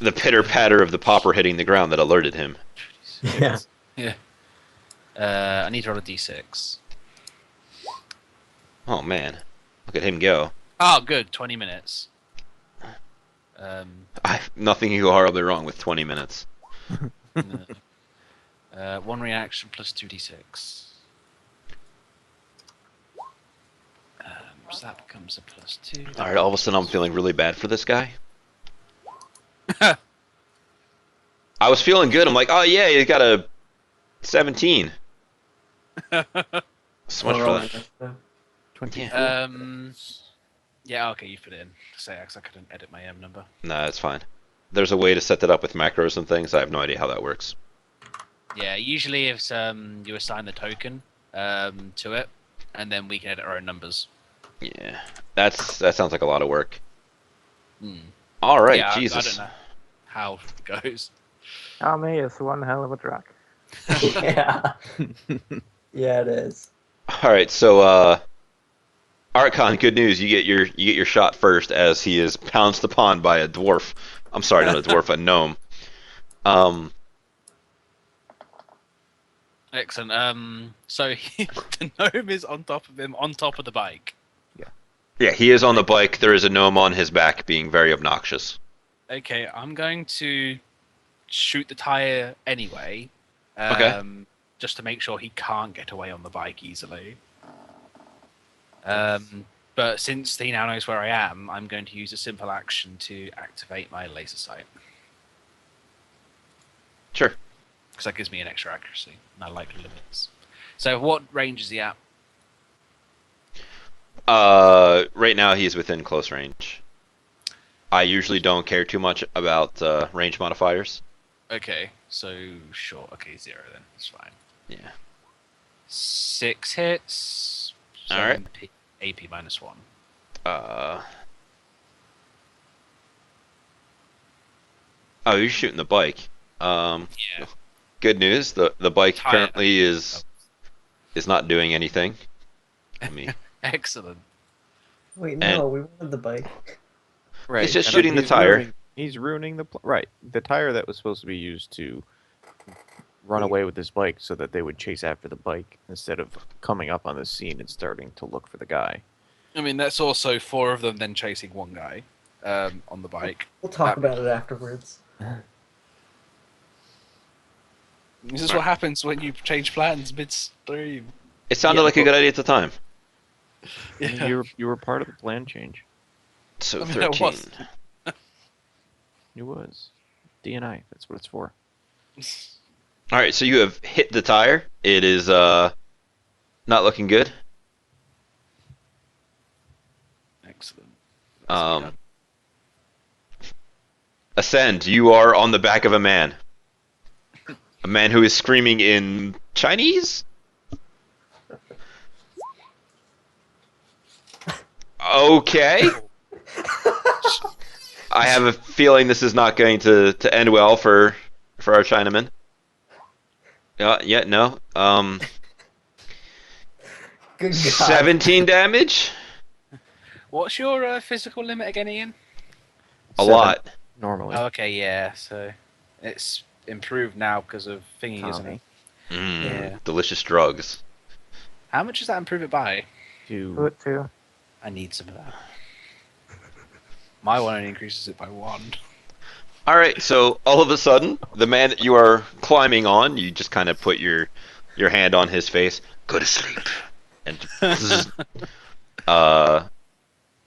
pitter-patter of the popper hitting the ground that alerted him. yeah. Yeah. I need to roll a d6. Oh, man. Look at him go. Oh, good. 20 minutes. Nothing can go horribly wrong with 20 minutes. One reaction plus 2d6. So that becomes a plus 2. Alright, all of a sudden I'm feeling really bad for this guy. I was feeling good. I'm like, oh yeah, he's got a 17. So much for that. 20. Yeah. Yeah, okay, you put it in. Say, because I couldn't edit my M number. Nah, it's fine. There's a way to set that up with macros and things. I have no idea how that works. Yeah, usually if you assign the token to it, and then we can edit our own numbers. Yeah, that sounds like a lot of work. Hmm. All right, Yeah, Jesus. I don't know how it goes. Army is one hell of a drug. Yeah. Yeah, it is. All right, so Archon, good news. You get your shot first as he is pounced upon by a dwarf. I'm sorry, not a dwarf, a gnome. Excellent. So the gnome is on top of him, on top of the bike. Yeah, he is on the bike. There is a gnome on his back being very obnoxious. Okay, I'm going to shoot the tire anyway. Okay. Just to make sure he can't get away on the bike easily. But since he now knows where I am, I'm going to use a simple action to activate my laser sight. Sure. Because that gives me an extra accuracy, and I like limits. So what range is he at? Right now he's within close range. I usually don't care too much about range modifiers. Okay, so sure. Okay, 0 then. That's fine. Yeah. 6 hits. So All right. AP -1. Oh, you're shooting the bike. Yeah. Good news. The bike Tire. currently is not doing anything. Let me. Excellent. Wait, And- no, we wanted the bike. Right. He's just and shooting the tire. He's ruining the right. The tire that was supposed to be used to run away with this bike, so that they would chase after the bike instead of coming up on the scene and starting to look for the guy. I mean, that's also 4 of them then chasing one guy on the bike. We'll talk about it afterwards. This is what happens when you change plans midstream. It sounded like a good idea at the time. Yeah. You were part of the plan change. So I mean, that 13. was- It was DNI. That's what it's for. All right, so you have hit the tire. It is not looking good. Excellent. Ascend. You are on the back of a man. A man who is screaming in Chinese? Okay. I have a feeling this is not going to end well for our Chinaman. No. Good God. 17 damage? What's your physical limit again, Ian? A 7, lot. normally. Oh, okay, yeah. So it's improved now because of thingy, isn't it? Tommy. Yeah. Delicious drugs. How much does that improve it by? To Put 2. I need some of that. My one only increases it by 1. All right, so all of a sudden, the man that you are climbing on, you just kind of put your hand on his face. Go to sleep. And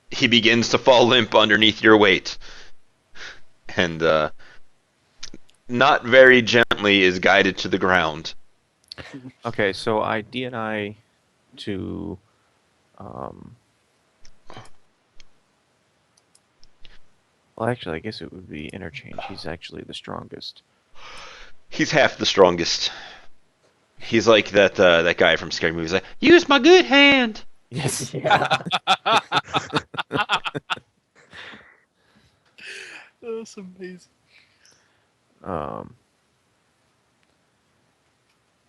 he begins to fall limp underneath your weight. And not very gently is guided to the ground. Okay, so I DNI to well, actually, I guess it would be interchange. He's actually the strongest. He's half the strongest. He's like that guy from Scary Movies. Like, use my good hand. Yes. Yeah. That's amazing.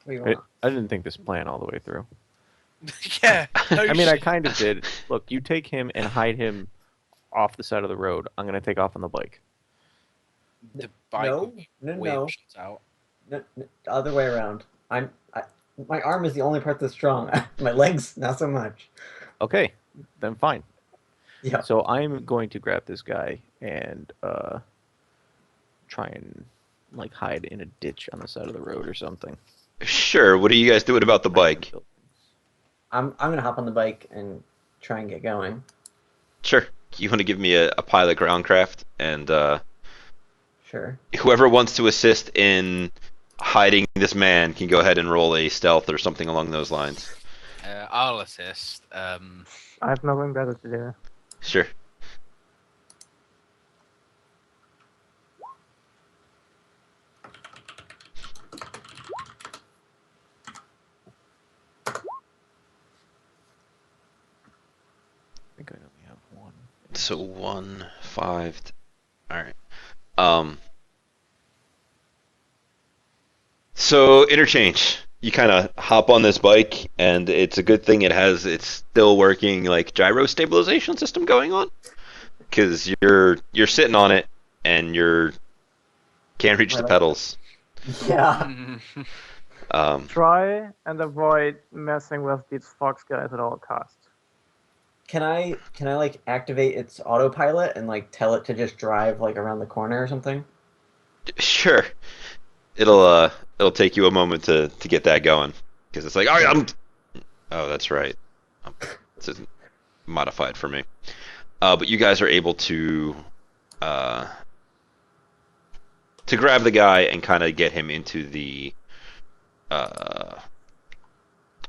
Wait, I didn't think this plan all the way through. Yeah. No I mean, I shit. kind of did. Look, you take him and hide him off the side of the road. I'm gonna take off on the bike. The bike No, will be no, way no. shut out. No, the other way around. My arm is the only part that's strong. My legs, not so much. Okay, then fine. Yeah. So I'm going to grab this guy and try and like hide in a ditch on the side of the road or something. Sure. What are you guys doing about the bike? I'm gonna hop on the bike and try and get going. Sure. You want to give me a pilot groundcraft, and Sure. whoever wants to assist in hiding this man can go ahead and roll a stealth or something along those lines. I'll assist. I have nothing better to do. Sure. I think I only have one. So 1, 5. All right. So interchange. You kind of hop on this bike, and it's a good thing it's still working like gyro stabilization system going on, because you're sitting on it and can't reach the Right. pedals. Yeah. Try and avoid messing with these fox guys at all costs. Can I like activate its autopilot and like tell it to just drive like around the corner or something? Sure. It'll take you a moment to get that going, because it's like, all right, oh, that's right. This isn't modified for me. But you guys are able uh, to grab the guy and kind of get him into uh,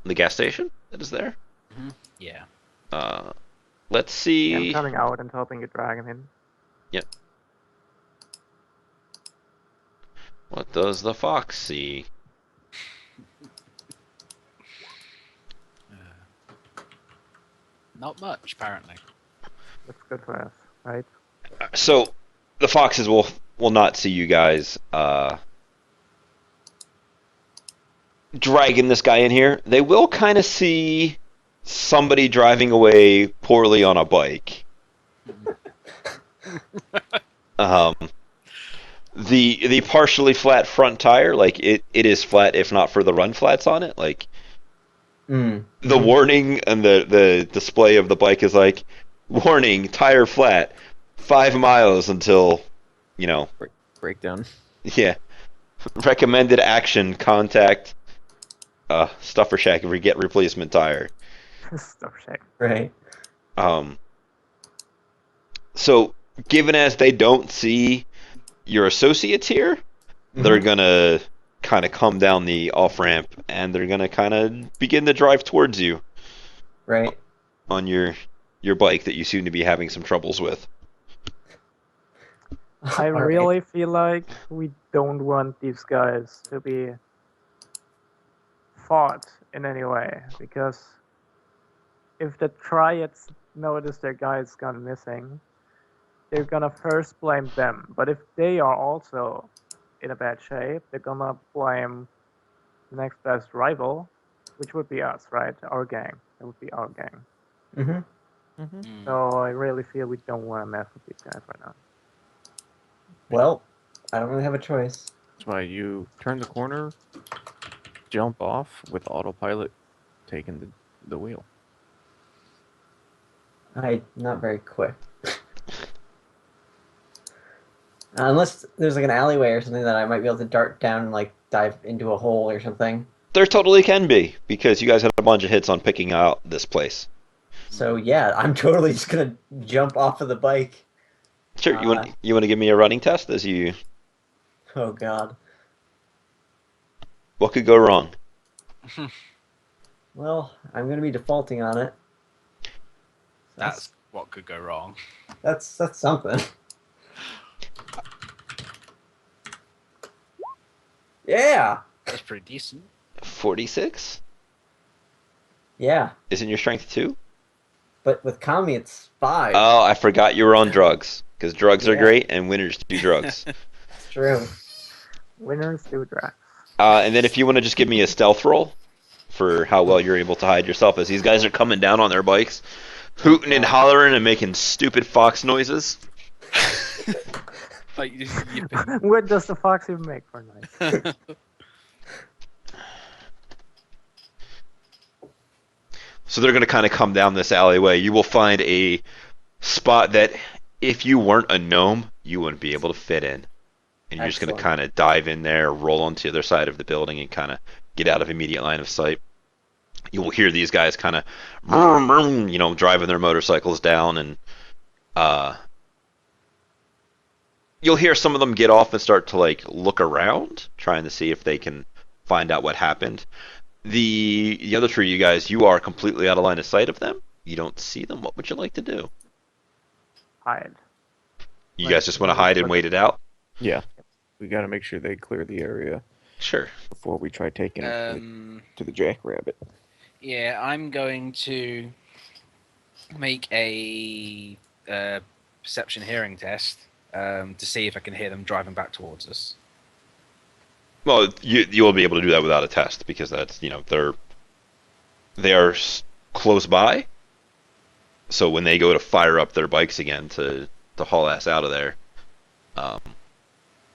the gas station that is there. Yeah. Uh, let's Yeah, I'm see. coming out and helping you drag him in. Yep. What does the fox see? Not much, apparently. That's good for us, right? So the foxes will not see you guys dragging this guy in here. They will kind of see somebody driving away poorly on a bike. Um, the partially flat front tire, like it is flat if not for the run flats on it. Like the warning and the display of the bike is like, warning, tire flat, 5 miles until, you know, Breakdown. yeah, recommended action, contact Stuffer Shack if we get replacement tire. Stuff shack. Right. So given as they don't see your associates here, they're gonna kind of come down the off ramp and they're gonna kind of begin to drive towards you Right. on your bike that you seem to be having some troubles with. I really feel like we don't want these guys to be fought in any way, because if the triads notice their guy's gone missing, they're gonna first blame them. But if they are also in a bad shape, they're gonna blame the next best rival, which would be us, right? Our gang. It would be our gang. So I really feel we don't want to mess with these guys right now. Well, I don't really have a choice. That's why you turn the corner, jump off with autopilot taking the wheel. I'm not very quick. Unless there's like an alleyway or something that I might be able to dart down and like dive into a hole or something. There totally can be, because you guys had a bunch of hits on picking out this place. So yeah, I'm totally just gonna jump off of the bike. Sure, you want to give me a running test as you. Oh god. What could go wrong? Well, I'm gonna be defaulting on it. That's what could go wrong. That's something. Yeah. That's pretty decent. 46? Yeah. Isn't your strength 2? But with Kami it's 5. Oh, I forgot you were on drugs. Because drugs are Yeah. great and winners do drugs. It's true. Winners do drag. And then if you want to just give me a stealth roll for how well you're able to hide yourself as these guys are coming down on their bikes, hooting and hollering and making stupid fox noises. Like What does the fox even make for noise? So they're going to kind of come down this alleyway. You will find a spot that if you weren't a gnome, you wouldn't be able to fit in. And you're just going to kind of dive in there, roll onto the other side of the building, and kind of get out of immediate line of sight. You will hear these guys kind of, driving their motorcycles down, and you'll hear some of them get off and start to like look around, trying to see if they can find out what happened. The other three, you guys, you are completely out of line of sight of them. You don't see them. What would you like to do? Hide. You guys just want to hide and wait it out? Yeah. We got to make sure they clear the area Sure. before we try taking it to the jackrabbit. Yeah, I'm going to make a perception hearing test to see if I can hear them driving back towards us. Well, you will be able to do that without a test because that's they are close by. So when they go to fire up their bikes again to haul ass out of there,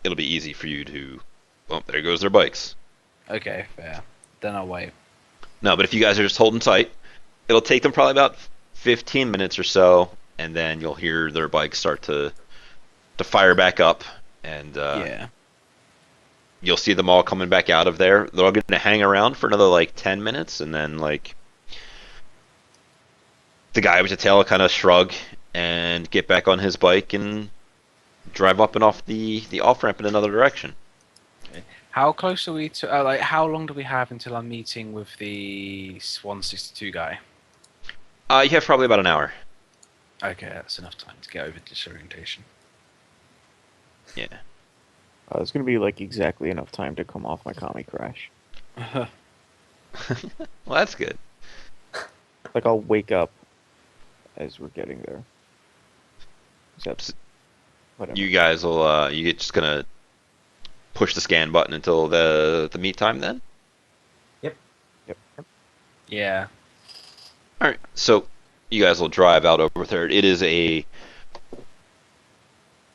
it'll be easy for you to. Well, there goes their bikes. Okay, fair. Then I'll wait. No, but if you guys are just holding tight, it'll take them probably about 15 minutes or so, and then you'll hear their bikes start to fire back up, and Yeah. you'll see them all coming back out of there. They're all going to hang around for another like 10 minutes, and then like the guy with the tail kind of shrug and get back on his bike and drive up and off the off ramp in another direction. How close are we to? Like, how long do we have until I'm meeting with the 162 guy? You have probably about an hour. Okay, that's enough time to get over disorientation. Yeah. It's gonna be like exactly enough time to come off my commie crash. Well, that's good. Like I'll wake up as we're getting there. Except, whatever. You guys will. You just gonna push the scan button until the meet time then. Yeah. All right. So you guys will drive out over there.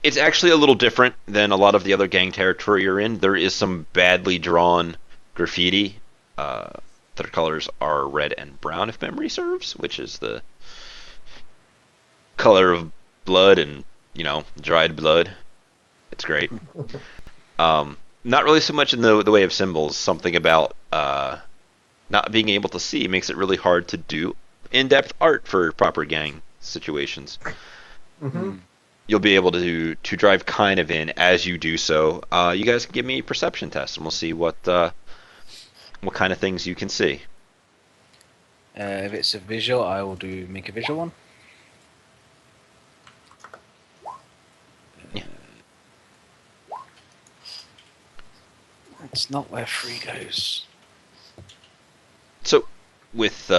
It's actually a little different than a lot of the other gang territory you're in. There is some badly drawn graffiti. Their colors are red and brown, if memory serves, which is the color of blood and, dried blood. It's great. Not really so much in the way of symbols. Something about not being able to see makes it really hard to do in-depth art for proper gang situations. Mm-hmm. You'll be able to drive kind of in as you do so. You guys can give me a perception test, and we'll see what kind of things you can see. If it's a visual, I will make a visual one. Yeah. It's not where 3 goes. So, with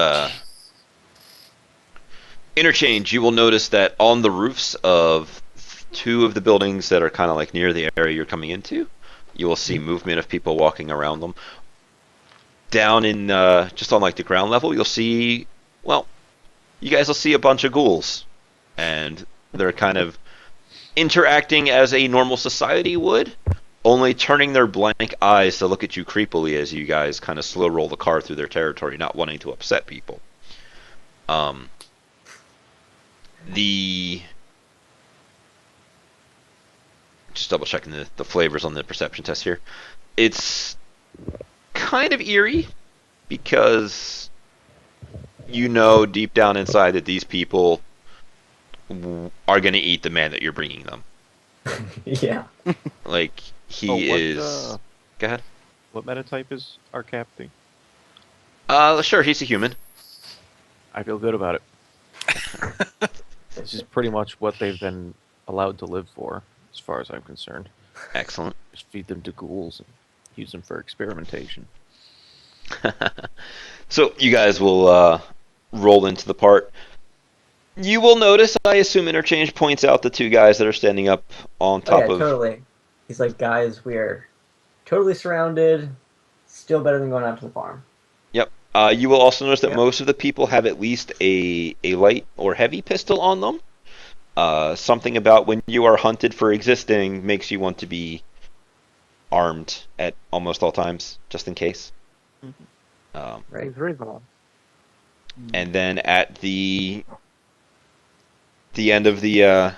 interchange, you will notice that on the roofs of 2 of the buildings that are kind of like near the area you're coming into, you will see movement of people walking around them. Down in just on like the ground level, you'll see, you guys will see a bunch of ghouls, and they're kind of interacting as a normal society would, only turning their blank eyes to look at you creepily as you guys kind of slow roll the car through their territory, not wanting to upset people. Just double checking the flavors on the perception test here. It's kind of eerie because deep down inside that these people are going to eat the man that you're bringing them. Yeah. Like, he is... Go ahead. What metatype is our captain? Sure, he's a human. I feel good about it. This is pretty much what they've been allowed to live for, as far as I'm concerned. Excellent. Just feed them to ghouls and use them for experimentation. So, you guys will roll into the part. You will notice, I assume Interchange points out the 2 guys that are standing up on top of... Totally. He's like, guys, we're totally surrounded. Still better than going out to the farm. Yep. You will also notice that most of the people have at least a light or heavy pistol on them. Something about when you are hunted for existing makes you want to be armed at almost all times, just in case. Right. It's reasonable. And then at the end of the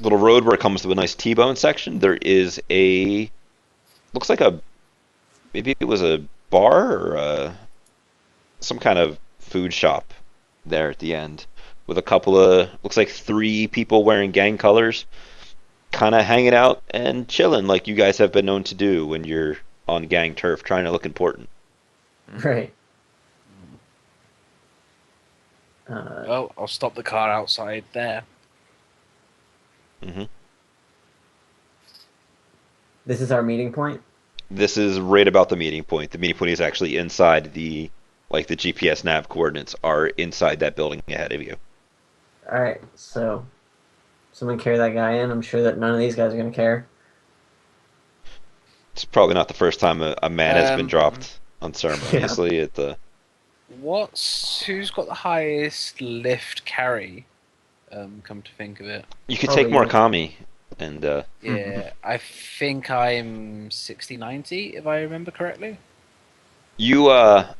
little road where it comes to a nice T-bone section, there is looks like maybe it was a bar or some kind of food shop there at the end with a couple of, looks like 3 people wearing gang colors kind of hanging out and chilling like you guys have been known to do when you're on gang turf trying to look important. Right. Well, I'll stop the car outside there. Mm-hmm. This is our meeting point? This is right about the meeting point. The meeting point is actually inside the GPS nav coordinates are inside that building ahead of you. Alright, so someone carry that guy in. I'm sure that none of these guys are going to care. It's probably not the first time a man has been dropped unceremoniously at the... Who's got the highest lift carry? Come to think of it. You could take Probably Murakami and... Yeah, I think I'm 60-90, if I remember correctly. You are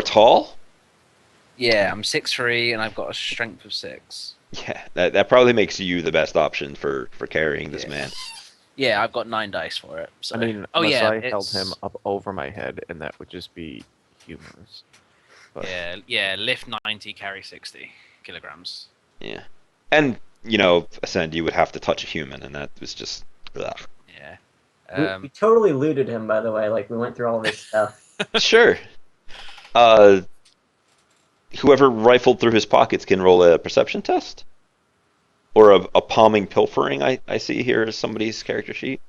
tall? Yeah, I'm 6'3", and I've got a strength of 6. Yeah, that probably makes you the best option for carrying this man. Yeah, I've got 9 dice for it. So. I mean, unless I held him up over my head, and that would just be humorous. But Yeah. Lift 90, carry 60 kilograms. Yeah. And, you know, Ascend, you would have to touch a human, and that was just. Ugh. Yeah. We totally looted him, by the way. Like, we went through all this stuff. Sure. Uh, whoever rifled through his pockets can roll a perception test? Or a palming pilfering, I see here as somebody's character sheet.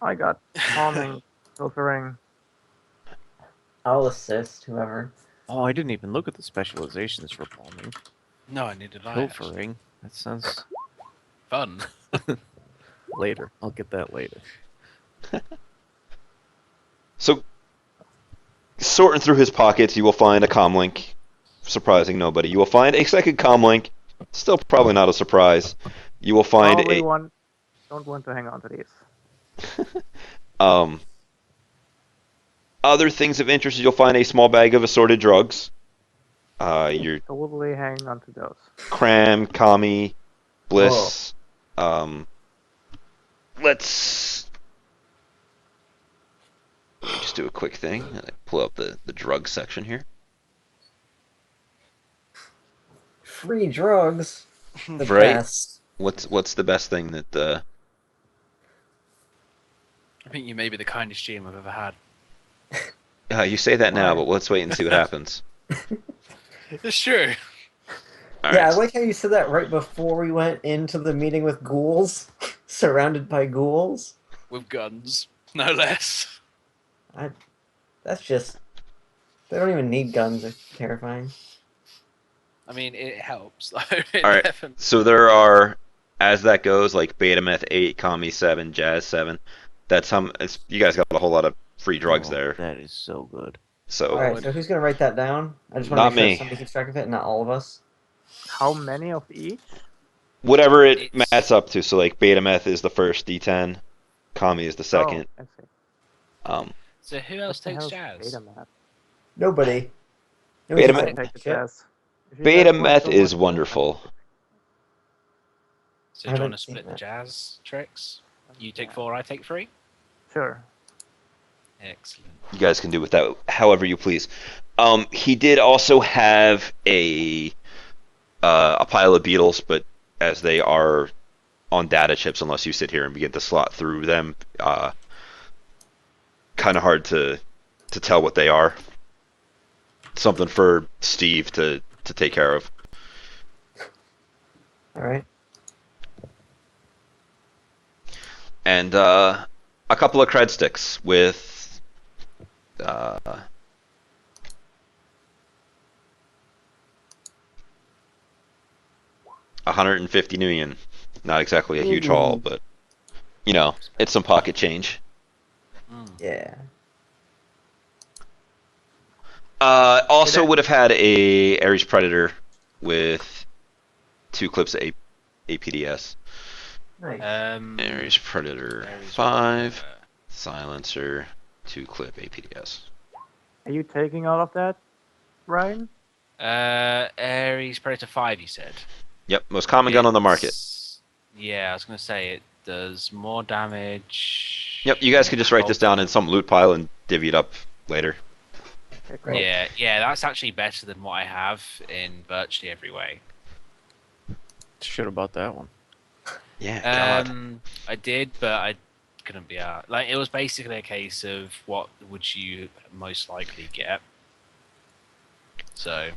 I got palming, filtering. I'll assist whoever. oh, I didn't even look at the specializations for palming. No, I needed that. Pilfering. That sounds Fun. later. I'll get that later. So, sorting through his pockets, you will find a comlink. Surprising nobody. You will find a second comlink. Still probably not a surprise. You will find Probably a. don't want to hang on to these. Um, other things of interest, you'll find a small bag of assorted drugs. Your Totally hang on to those. cram, kami, bliss. Let's just do a quick thing. Pull up the drug section here. Free drugs. The Right. best. What's the best thing that I think you may be the kindest GM I've ever had. you say that now, Why? but let's wait and see what happens. It's true. All Yeah, I right. like how you said that right before we went into the meeting with ghouls. Surrounded by ghouls. With guns, no less. That's just... They don't even need guns. They're terrifying. I mean, it helps. Though. It All right. definitely- So there are, as that goes, like Beta Meth 8, Kami 7, Jazz 7. That's you guys got a whole lot of free drugs Oh, there. That is so good. So Alright, so who's going to write that down? I just want Not to make sure me. somebody keeps track of it, not all of us. How many of each? whatever it It's- mats up to. So like Beta Meth is the first D10, Kami is the second. Oh, I see. Um, So who What else the takes hell's jazz? Beta meth? Nobody. Beta Nobody's Meth- taking Take that the shit. jazz. If you Beta guys want Meth to is watch it, wonderful. So I do you haven't want to seen split the that. jazz tricks? You take Yeah. 4, I take 3. Sure. Excellent. You guys can do with that however you please. He did also have a pile of beetles, but as they are on data chips, unless you sit here and begin to slot through them, kind of hard to tell what they are. Something for Steve to take care of. Alright. And a couple of cred sticks with 150 million. Not exactly a huge haul, Ooh. but you know, it's some pocket change. Mm. Yeah. Also would have had a Ares Predator with 2 clips of APDS. Nice. Ares Predator Ares 5, Predator. silencer, 2 clip APDS. Are you taking all of that, Ryan? Ares Predator 5, you said? Yep, most common gun on the market. It's- Yeah, I was going to say it does more damage. Yep, you guys could just write this down in some loot pile and divvy it up later. Okay, great. Yeah, that's actually better than what I have in virtually every way. Shit about that one. Yeah, God. I did, but I couldn't be out. Like, it was basically a case of what would you most likely get. So,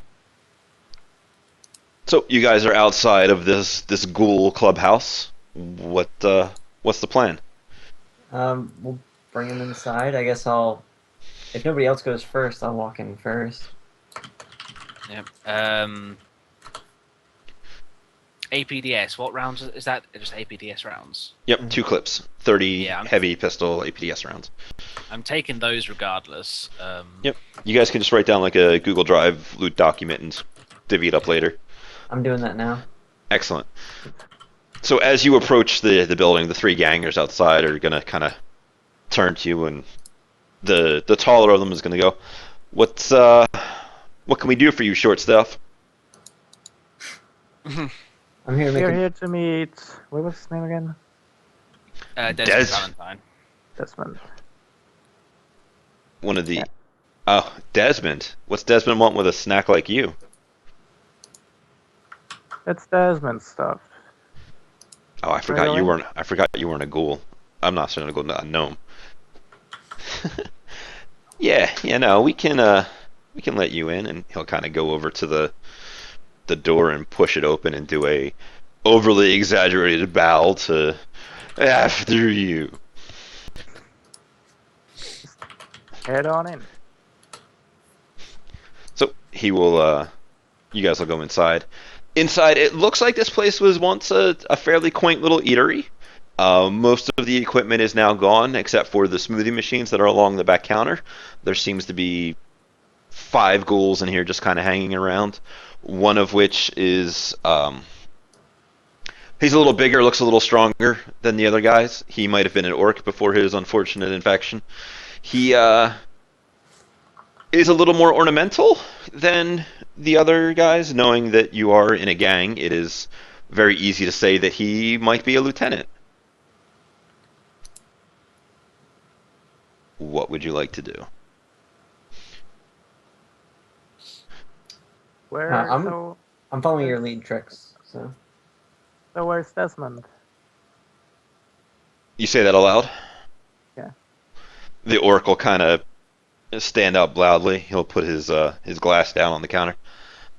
So you guys are outside of this ghoul clubhouse. What's the plan? We'll bring him inside. I guess if nobody else goes first, I'll walk in first. yeah. APDS, what rounds is that? Just APDS rounds? Yep, 2 clips, 30 Yeah, I'm- heavy pistol APDS rounds. I'm taking those regardless. Yep. You guys can just write down like a Google Drive loot document and divvy it up later. I'm doing that now. Excellent. So as you approach the building, the 3 gangers outside are gonna kind of turn to you, and the taller of them is gonna go, what can we do for you, short stuff?" I'm here to make We're a... here to meet. What was his name again? Desmond Des. Valentine. Desmond. One of the Yeah. Oh, Desmond. What's Desmond want with a snack like you? That's Desmond's stuff. Oh, Really? I forgot you weren't a ghoul. I'm not certainly a ghoul, not a gnome. Yeah, no, we can let you in, and he'll kind of go over to the door and push it open and do a overly exaggerated bow to after you. Just head on in. So he will. You guys will go inside. Inside, it looks like this place was once a fairly quaint little eatery. Most of the equipment is now gone, except for the smoothie machines that are along the back counter. There seems to be 5 ghouls in here just kind of hanging around. One of which is he's a little bigger, looks a little stronger than the other guys. He might have been an orc before his unfortunate infection. He is a little more ornamental than the other guys. Knowing that you are in a gang, it is very easy to say that he might be a lieutenant. What would you like to do? Where? I'm following your lead, Tricks. So Where's Desmond? You say that aloud? Yeah. The orc will kind of stand up loudly. He'll put his glass down on the counter.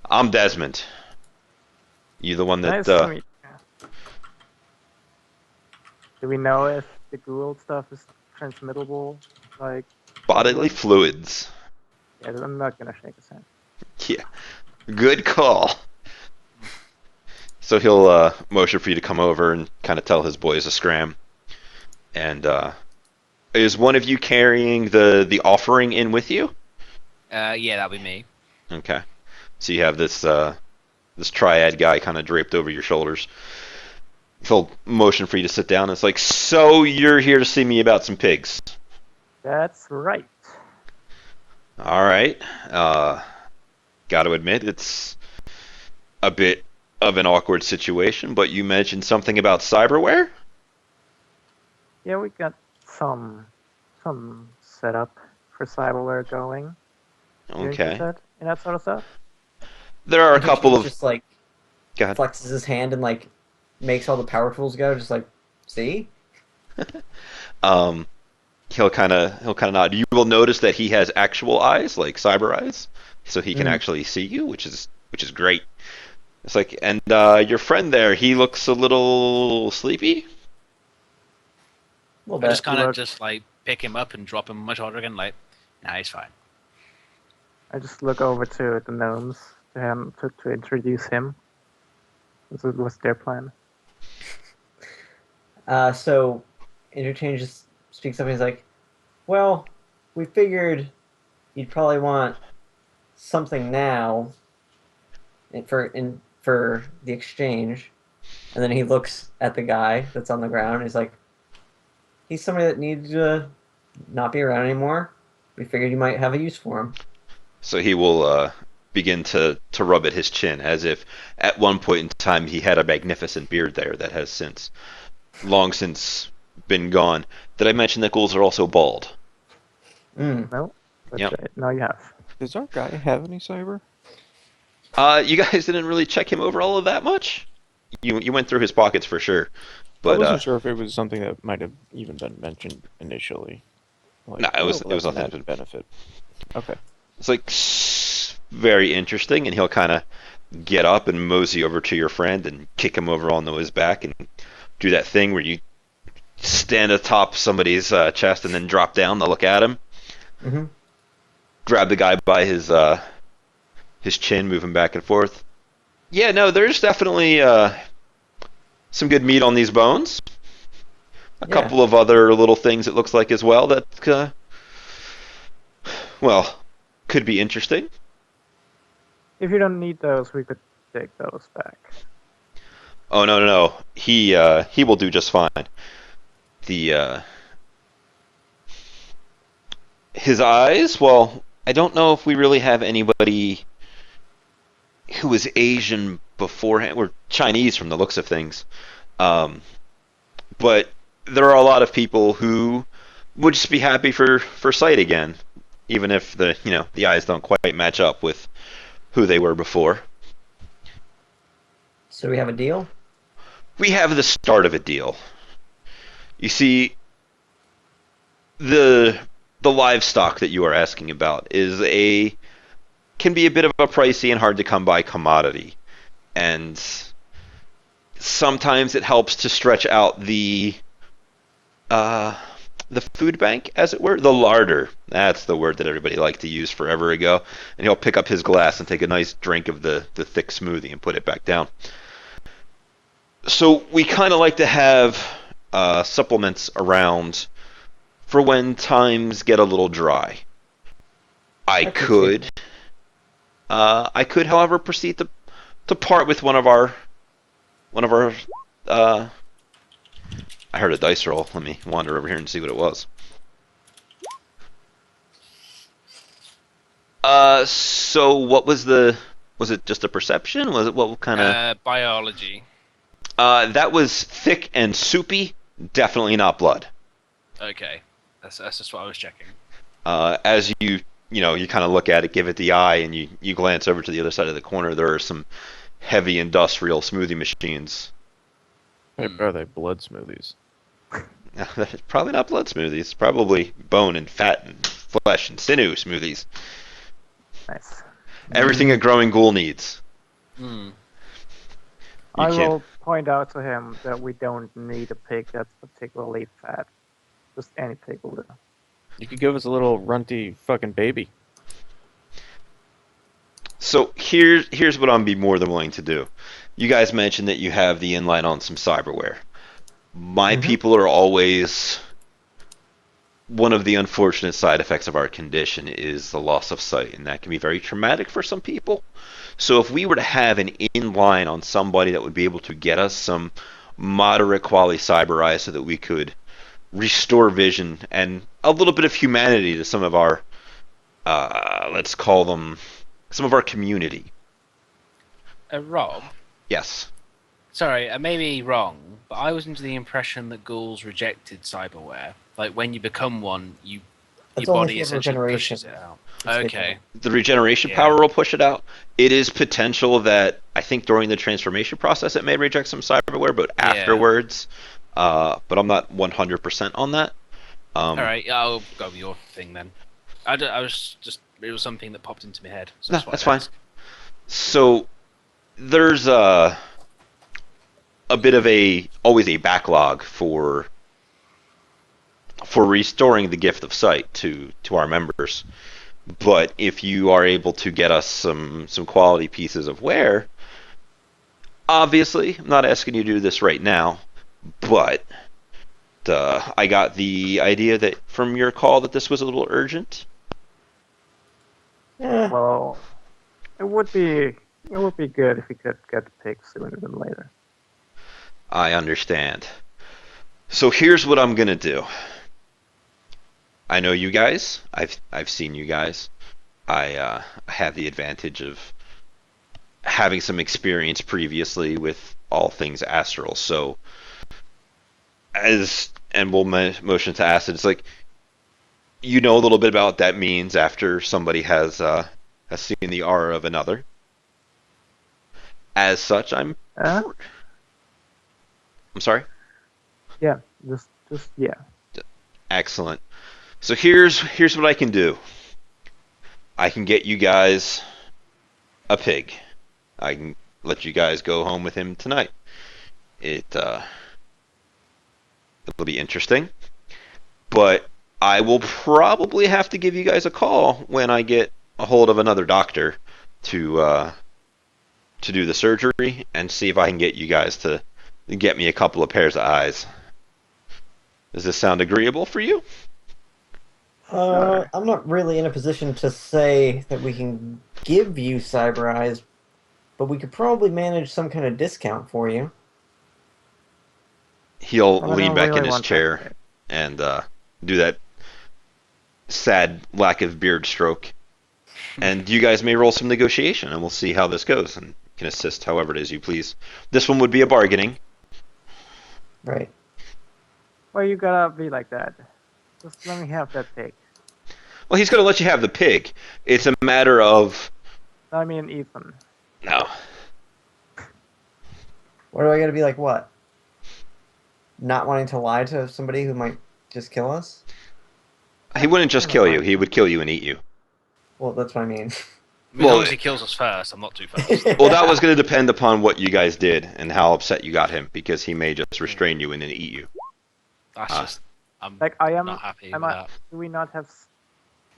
I'm Desmond. You the one that Nice to meet you. Do we know if the ghoul stuff is transmittable? Like, bodily fluids. yeah, I'm not gonna shake his hand. Yeah. Good call. So he'll motion for you to come over and kind of tell his boys to scram. And is one of you carrying the offering in with you? Yeah, that'll be me. Okay. So you have this triad guy kind of draped over your shoulders. He'll motion for you to sit down. It's like, so you're here to see me about some pigs. That's right. All right. Got to admit, it's a bit of an awkward situation, but you mentioned something about cyberware? Yeah, we got some setup for cyberware going. You're Okay. interested in that sort of stuff? There are a I think couple he of... just like Go ahead. flexes his hand and like makes all the power tools go. Just like, see? Um, he'll kind of nod. You will notice that he has actual eyes, like cyber eyes, so he can actually see you, which is great. It's like, and your friend there, he looks a little sleepy. Well, I just that kind of look- just like pick him up and drop him on my shoulder again. Like, nah, he's fine. I just look over to the gnomes to him to introduce him. What's their plan? So Interchange just speaks up and he's like, well, we figured you'd probably want something now for the exchange. And then he looks at the guy that's on the ground. He's like, he's somebody that needs to not be around anymore. We figured you might have a use for him. So he will begin to rub at his chin, as if at one point in time he had a magnificent beard there that has long since been gone. Did I mention that ghouls are also bald? No? But Yep. now you have. Does our guy have any cyber? You guys didn't really check him over all of that much. You went through his pockets for sure, I but wasn't sure if it was something that might have even been mentioned initially. Like, No, it was that's an nothing. added benefit. Okay. it's like very interesting, and he'll kind of get up and mosey over to your friend and kick him over onto his back and do that thing where you stand atop somebody's chest and then drop down to look at him. Mm-hmm. Grab the guy by his chin, move him back and forth. Yeah, no, there's definitely some good meat on these bones. A Yeah. couple of other little things it looks like as well that, well, could be interesting. If you don't need those, we could take those back. Oh no. He will do just fine. The his eyes, well, I don't know if we really have anybody who was Asian beforehand. We're Chinese from the looks of things. But there are a lot of people who would just be happy for sight again. even if the eyes don't quite match up with who they were before. So we have a deal? We have the start of a deal. You see, the the livestock that you are asking about can be a bit of a pricey and hard to come by commodity, and sometimes it helps to stretch out uh, the food bank, as it were, the larder. That's the word that everybody liked to use forever ago. And he'll pick up his glass and take a nice drink of the thick smoothie and put it back down. So we kind of like to have supplements around for when times get a little dry. I could, however, proceed to part with one of our. Uh, I heard a dice roll. Let me wander over here and see what it was. So what was was it just a perception? Was it what kind of? Biology. That was thick and soupy. Definitely not blood. Okay, that's just what I was checking. As you kind of look at it, give it the eye, and you glance over to the other side of the corner. There are some heavy industrial smoothie machines. Are they blood smoothies? Probably not blood smoothies. Probably bone and fat and flesh and sinew smoothies. Nice. Everything a growing ghoul needs. Hmm. I can't- will point out to him that we don't need a pig that's particularly fat. Just any pig will do. You could give us a little runty fucking baby. So here's what I'm be more than willing to do. You guys mentioned that you have the inline on some cyberware. My people are always one of the unfortunate side effects of our condition is the loss of sight, and that can be very traumatic for some people. So if we were to have an inline on somebody that would be able to get us some moderate quality cyber eyes so that we could restore vision and a little bit of humanity to some of our, let's call them, some of our community. Rob, Yes. sorry, I may be wrong, but I was under the impression that ghouls rejected cyberware. Like when you become one, your That's only body for essentially regeneration. pushes it out. It's Okay. The regeneration Yeah. power will push it out. It is potential that I think during the transformation process it may reject some cyberware, but Yeah. afterwards, but I'm not 100% on that. All right, I'll go with your thing then. I was just it was something that popped into my head. So No, that's, that's why I fine. asked. So there's a bit of always a backlog for restoring the gift of sight to our members. But if you are able to get us some quality pieces of wear, obviously, I'm not asking you to do this right now, but I got the idea that from your call that this was a little urgent. Yeah. Well, it would be good if we could get the pig sooner than later. I understand. So here's what I'm gonna do. I know you guys. I've seen you guys. I have the advantage of having some experience previously with all things astral. So and we'll motion to acid. It's like you know a little bit about what that means after somebody has seen the aura of another. As such, I'm sorry. Yeah, just yeah. Excellent. So here's what I can do. I can get you guys a pig. I can let you guys go home with him tonight. It'll be interesting, but I will probably have to give you guys a call when I get a hold of another doctor to do the surgery and see if I can get you guys to get me a couple of pairs of eyes. Does this sound agreeable for you? I'm not really in a position to say that we can give you cyber eyes, but we could probably manage some kind of discount for you. He'll I don't lean back really in his want that chair pig. and do that sad lack of beard stroke. And you guys may roll some negotiation, and we'll see how this goes, and can assist however it is you please. This one would be a bargaining. Right. Why you gotta be like that? Just let me have that pig. Well, he's going to let you have the pig. It's a matter of I mean, Ethan. no. What do I gotta be like? What? Not wanting to lie to somebody who might just kill us? He wouldn't just kill you. He would kill you and eat you. Well, that's what I mean. I mean, as Well, long as he kills us first, I'm not too fast. Well, that was going to depend upon what you guys did and how upset you got him, because he may just restrain you and then eat you. That's just. I'm Like, I am. not happy Am with I? that. Do we not have?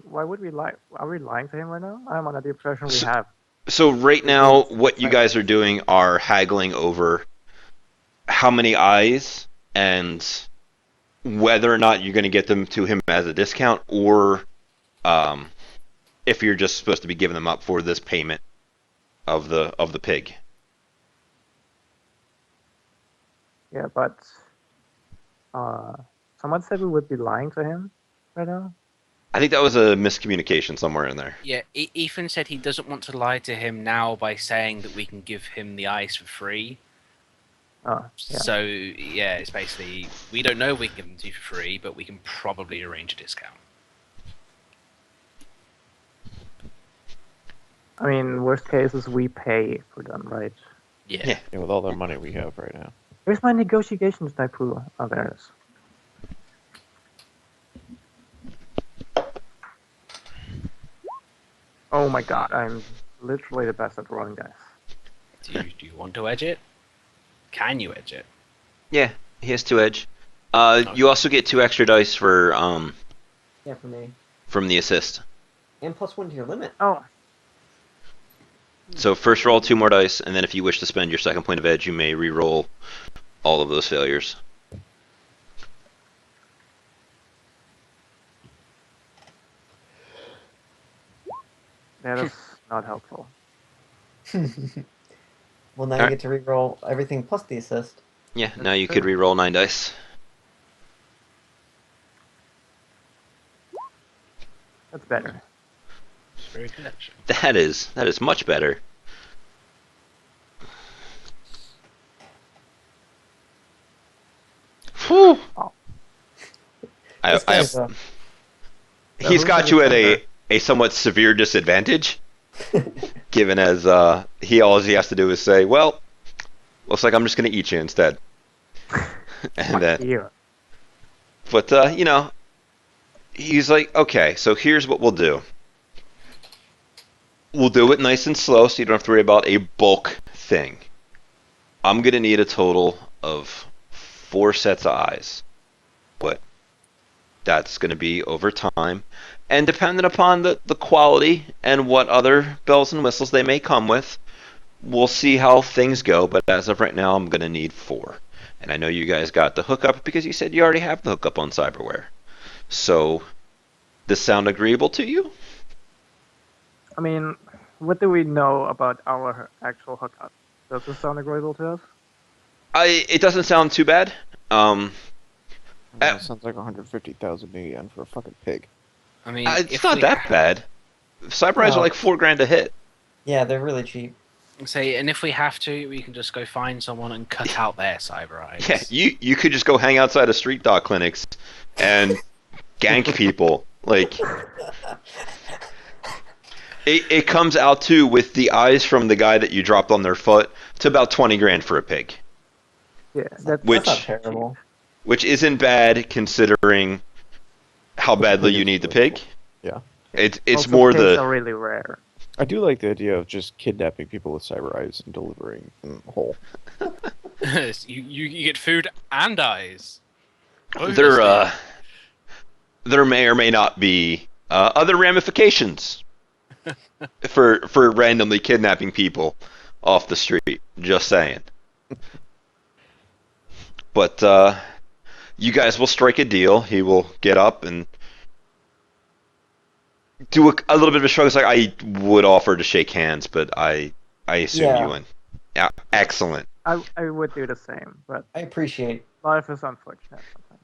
Why would we lie? Are we lying to him right now? I'm under the impression we So- have. So right now, what you guys are doing are haggling over how many eyes and whether or not you're going to get them to him as a discount, or if you're just supposed to be giving them up for this payment of the pig. Yeah, but someone said we would be lying to him right now. I think that was a miscommunication somewhere in there. Yeah, Ethan said he doesn't want to lie to him now by saying that we can give him the ice for free. Oh, yeah. So yeah, it's basically we don't know if we can give them to you for free, but we can probably arrange a discount. I mean, worst case is we pay for them, right? Yeah. Yeah, with all the money we have right now. Here's my negotiations die pool. Oh, there it is. Oh my god, I'm literally the best at rolling dice. Do you want to edge it? Can you edge it? Yeah, he has 2 edge. You also get 2 extra dice for Yeah, for me. from the assist. And +1 to your limit. Oh, So first roll 2 more dice, and then if you wish to spend your second point of edge, you may re-roll all of those failures. that is not helpful. Well, now Alright. you get to re-roll everything plus the assist. Yeah, That's now you true. could re-roll 9 dice. That's better. It's very good actually. That is much better. Whew. Oh. I, This I, guy's he's who's got the you at defender? a somewhat severe disadvantage, given as all he has to do is say, "Well, looks like I'm just going to eat you instead." And then, Yeah. but he's like, "Okay, so here's what we'll do. We'll do it nice and slow, so you don't have to worry about a bulk thing. I'm going to need a total of 4 sets of eyes, but that's going to be over time, and dependent upon the quality and what other bells and whistles they may come with, we'll see how things go, but as of right now, I'm going to need 4. And I know you guys got the hookup because you said you already have the hookup on Cyberware. So, this sound agreeable to you?" I mean, what do we know about our actual hookup? Does this sound agreeable to us? It doesn't sound too bad. That sounds like 150,000 a yen for a fucking pig. I mean, It's if not we that bad. Cyber eyes are No. like $4,000 a hit. Yeah, they're really cheap. Say, and if we have to, we can just go find someone and cut out their cyber eyes. Yeah, you could just go hang outside of street dog clinics and gank people. Like, it comes out too with the eyes from the guy that you dropped on their foot to about $20,000 for a pig, Yeah, that's Which- That's not terrible. which isn't bad considering how badly you need the pig. Yeah. It's also more pigs the are really rare. I do like the idea of just kidnapping people with cyber eyes and delivering them whole. you get food and eyes. there may or may not be other ramifications for randomly kidnapping people off the street. Just saying. But you guys will strike a deal. He will get up and do a little bit of a shrug. It's like, I would offer to shake hands, but I assume Yeah. you win. Yeah, excellent. I would do the same, but I appreciate. life is unfortunate sometimes.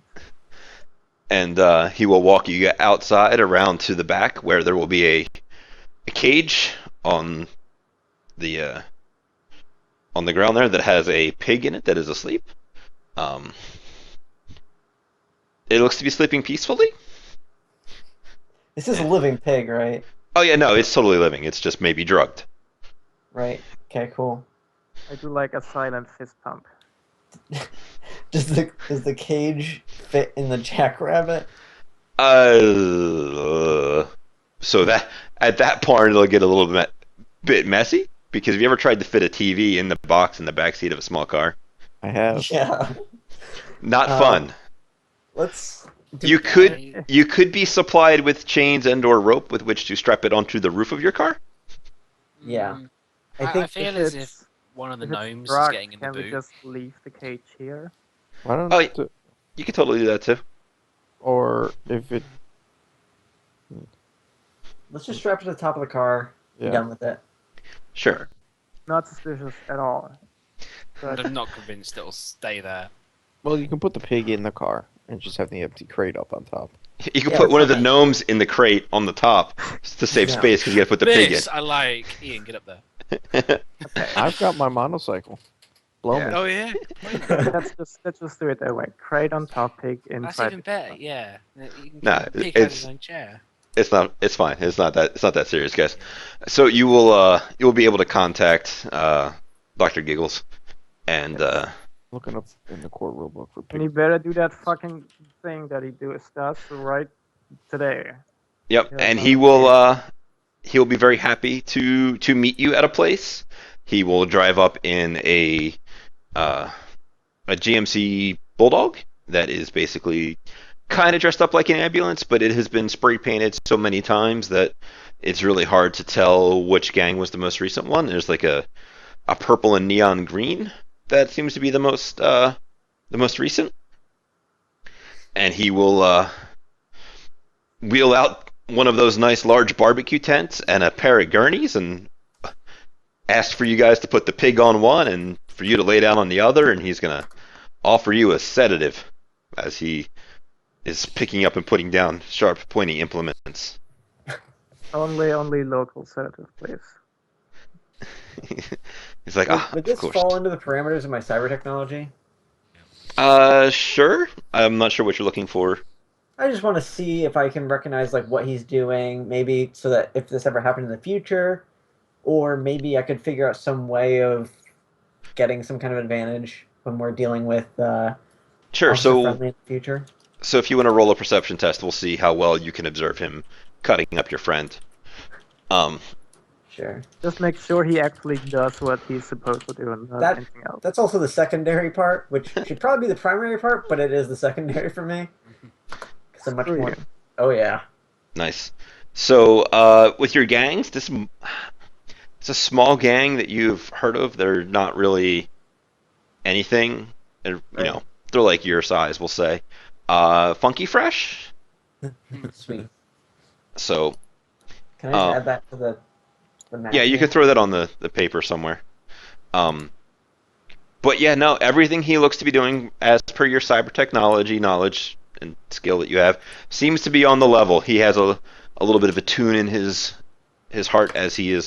And he will walk you outside around to the back where there will be a cage on the ground there that has a pig in it that is asleep. It looks to be sleeping peacefully. This is a living pig, right? Oh yeah, no, it's totally living. It's just maybe drugged. Right. Okay, cool. I do like a silent fist pump. Does the cage fit in the jackrabbit? Uh, so that at that point it'll get a little bit messy because have you ever tried to fit a TV in the box in the back seat of a small car? I have. Yeah. Not Um, fun. Let's do You could I- you could be supplied with chains and/or rope with which to strap it onto the roof of your car. Yeah. Mm, I I think feel If as if it's one of the if it's gnomes is drugged, getting in the can we boot. just leave the cage here? Why don't? Oh, you could totally do that too. Or if it, let's just strap it to the top of the car. Be yeah. done with it. Sure. Not suspicious at all. And But I'm not convinced it'll stay there. Well, you can put the pig in the car and just have the empty crate up on top. You can Yeah, put one of that's the fine. gnomes in the crate on the top to save Yeah. space because you got to put the pig This I like. Ian, get up there. in. okay, I've got my motorcycle. Blow Yeah. me. Oh yeah, let's just do it that way. Crate on top, pig that's inside. even better. Yeah, you can Nah, pick out it's his own chair. it's not. It's fine. It's not that serious, guys. So you will be able to contact Doctor Giggles and Looking up in the court rule book for And he pig. better do that fucking thing that he does right today. yep, Yeah, and okay. he'll be very happy to meet you at a place. He will drive up in uh, a GMC Bulldog that is basically kind of dressed up like an ambulance, but it has been spray painted so many times that it's really hard to tell which gang was the most recent one. There's like a purple and neon green that seems to be the most recent, and he will wheel out one of those nice large barbecue tents and a pair of gurneys and ask for you guys to put the pig on one and for you to lay down on the other, and he's gonna offer you a sedative as he is picking up and putting down sharp, pointy implements. Only local sedative, please. He's like, Would, ah, would of this course. fall into the parameters of my cyber technology? Sure. I'm not sure what you're looking for. I just want to see if I can recognize like what he's doing, maybe so that if this ever happened in the future, or maybe I could figure out some way of getting some kind of advantage when we're dealing with Sure. officer friendly in the future. So if you want to roll a perception test, we'll see how well you can observe him cutting up your friend. Um, Sure. Just make sure he actually does what he's supposed to do and not That- anything else. That's also the secondary part, which should probably be the primary part, but it is the secondary for me. Because I'm much Screw more. you. Oh yeah. nice. So with your gangs, it's a small gang that you've heard of. They're not really anything. They're, Right. they're like your size, we'll say. Funky Fresh. Sweet. So Can I just Uh, add that to the map? yeah, you here? could throw that on the paper somewhere. But yeah, no, everything he looks to be doing, as per your cyber technology knowledge and skill that you have, seems to be on the level. He has a little bit of a tune in his heart as he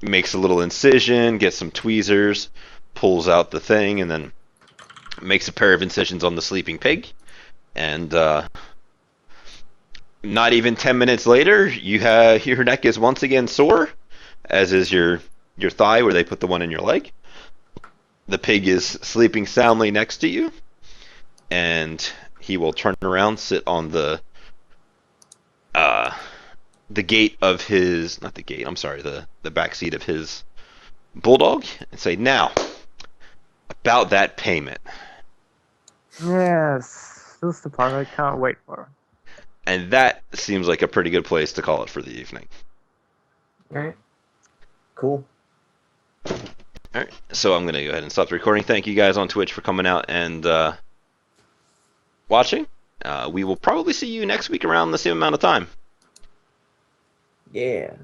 makes a little incision, gets some tweezers, pulls out the thing, and then makes a pair of incisions on the sleeping pig. And not even 10 minutes later, your neck is once again sore, as is your thigh where they put the one in your leg. The pig is sleeping soundly next to you, and he will turn around, sit on the gate of his, not the gate, I'm sorry, the back seat of his bulldog, and say, "Now, about that payment." Yes, this is the part I can't wait for. And that seems like a pretty good place to call it for the evening. All right. Cool. All right, so I'm going to go ahead and stop the recording. Thank you guys on Twitch for coming out and watching. We will probably see you next week around the same amount of time. Yeah.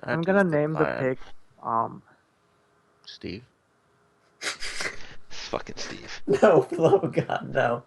I'm That gonna is the name the plan. pig Steve. Fucking Steve. No, for the love of God, no.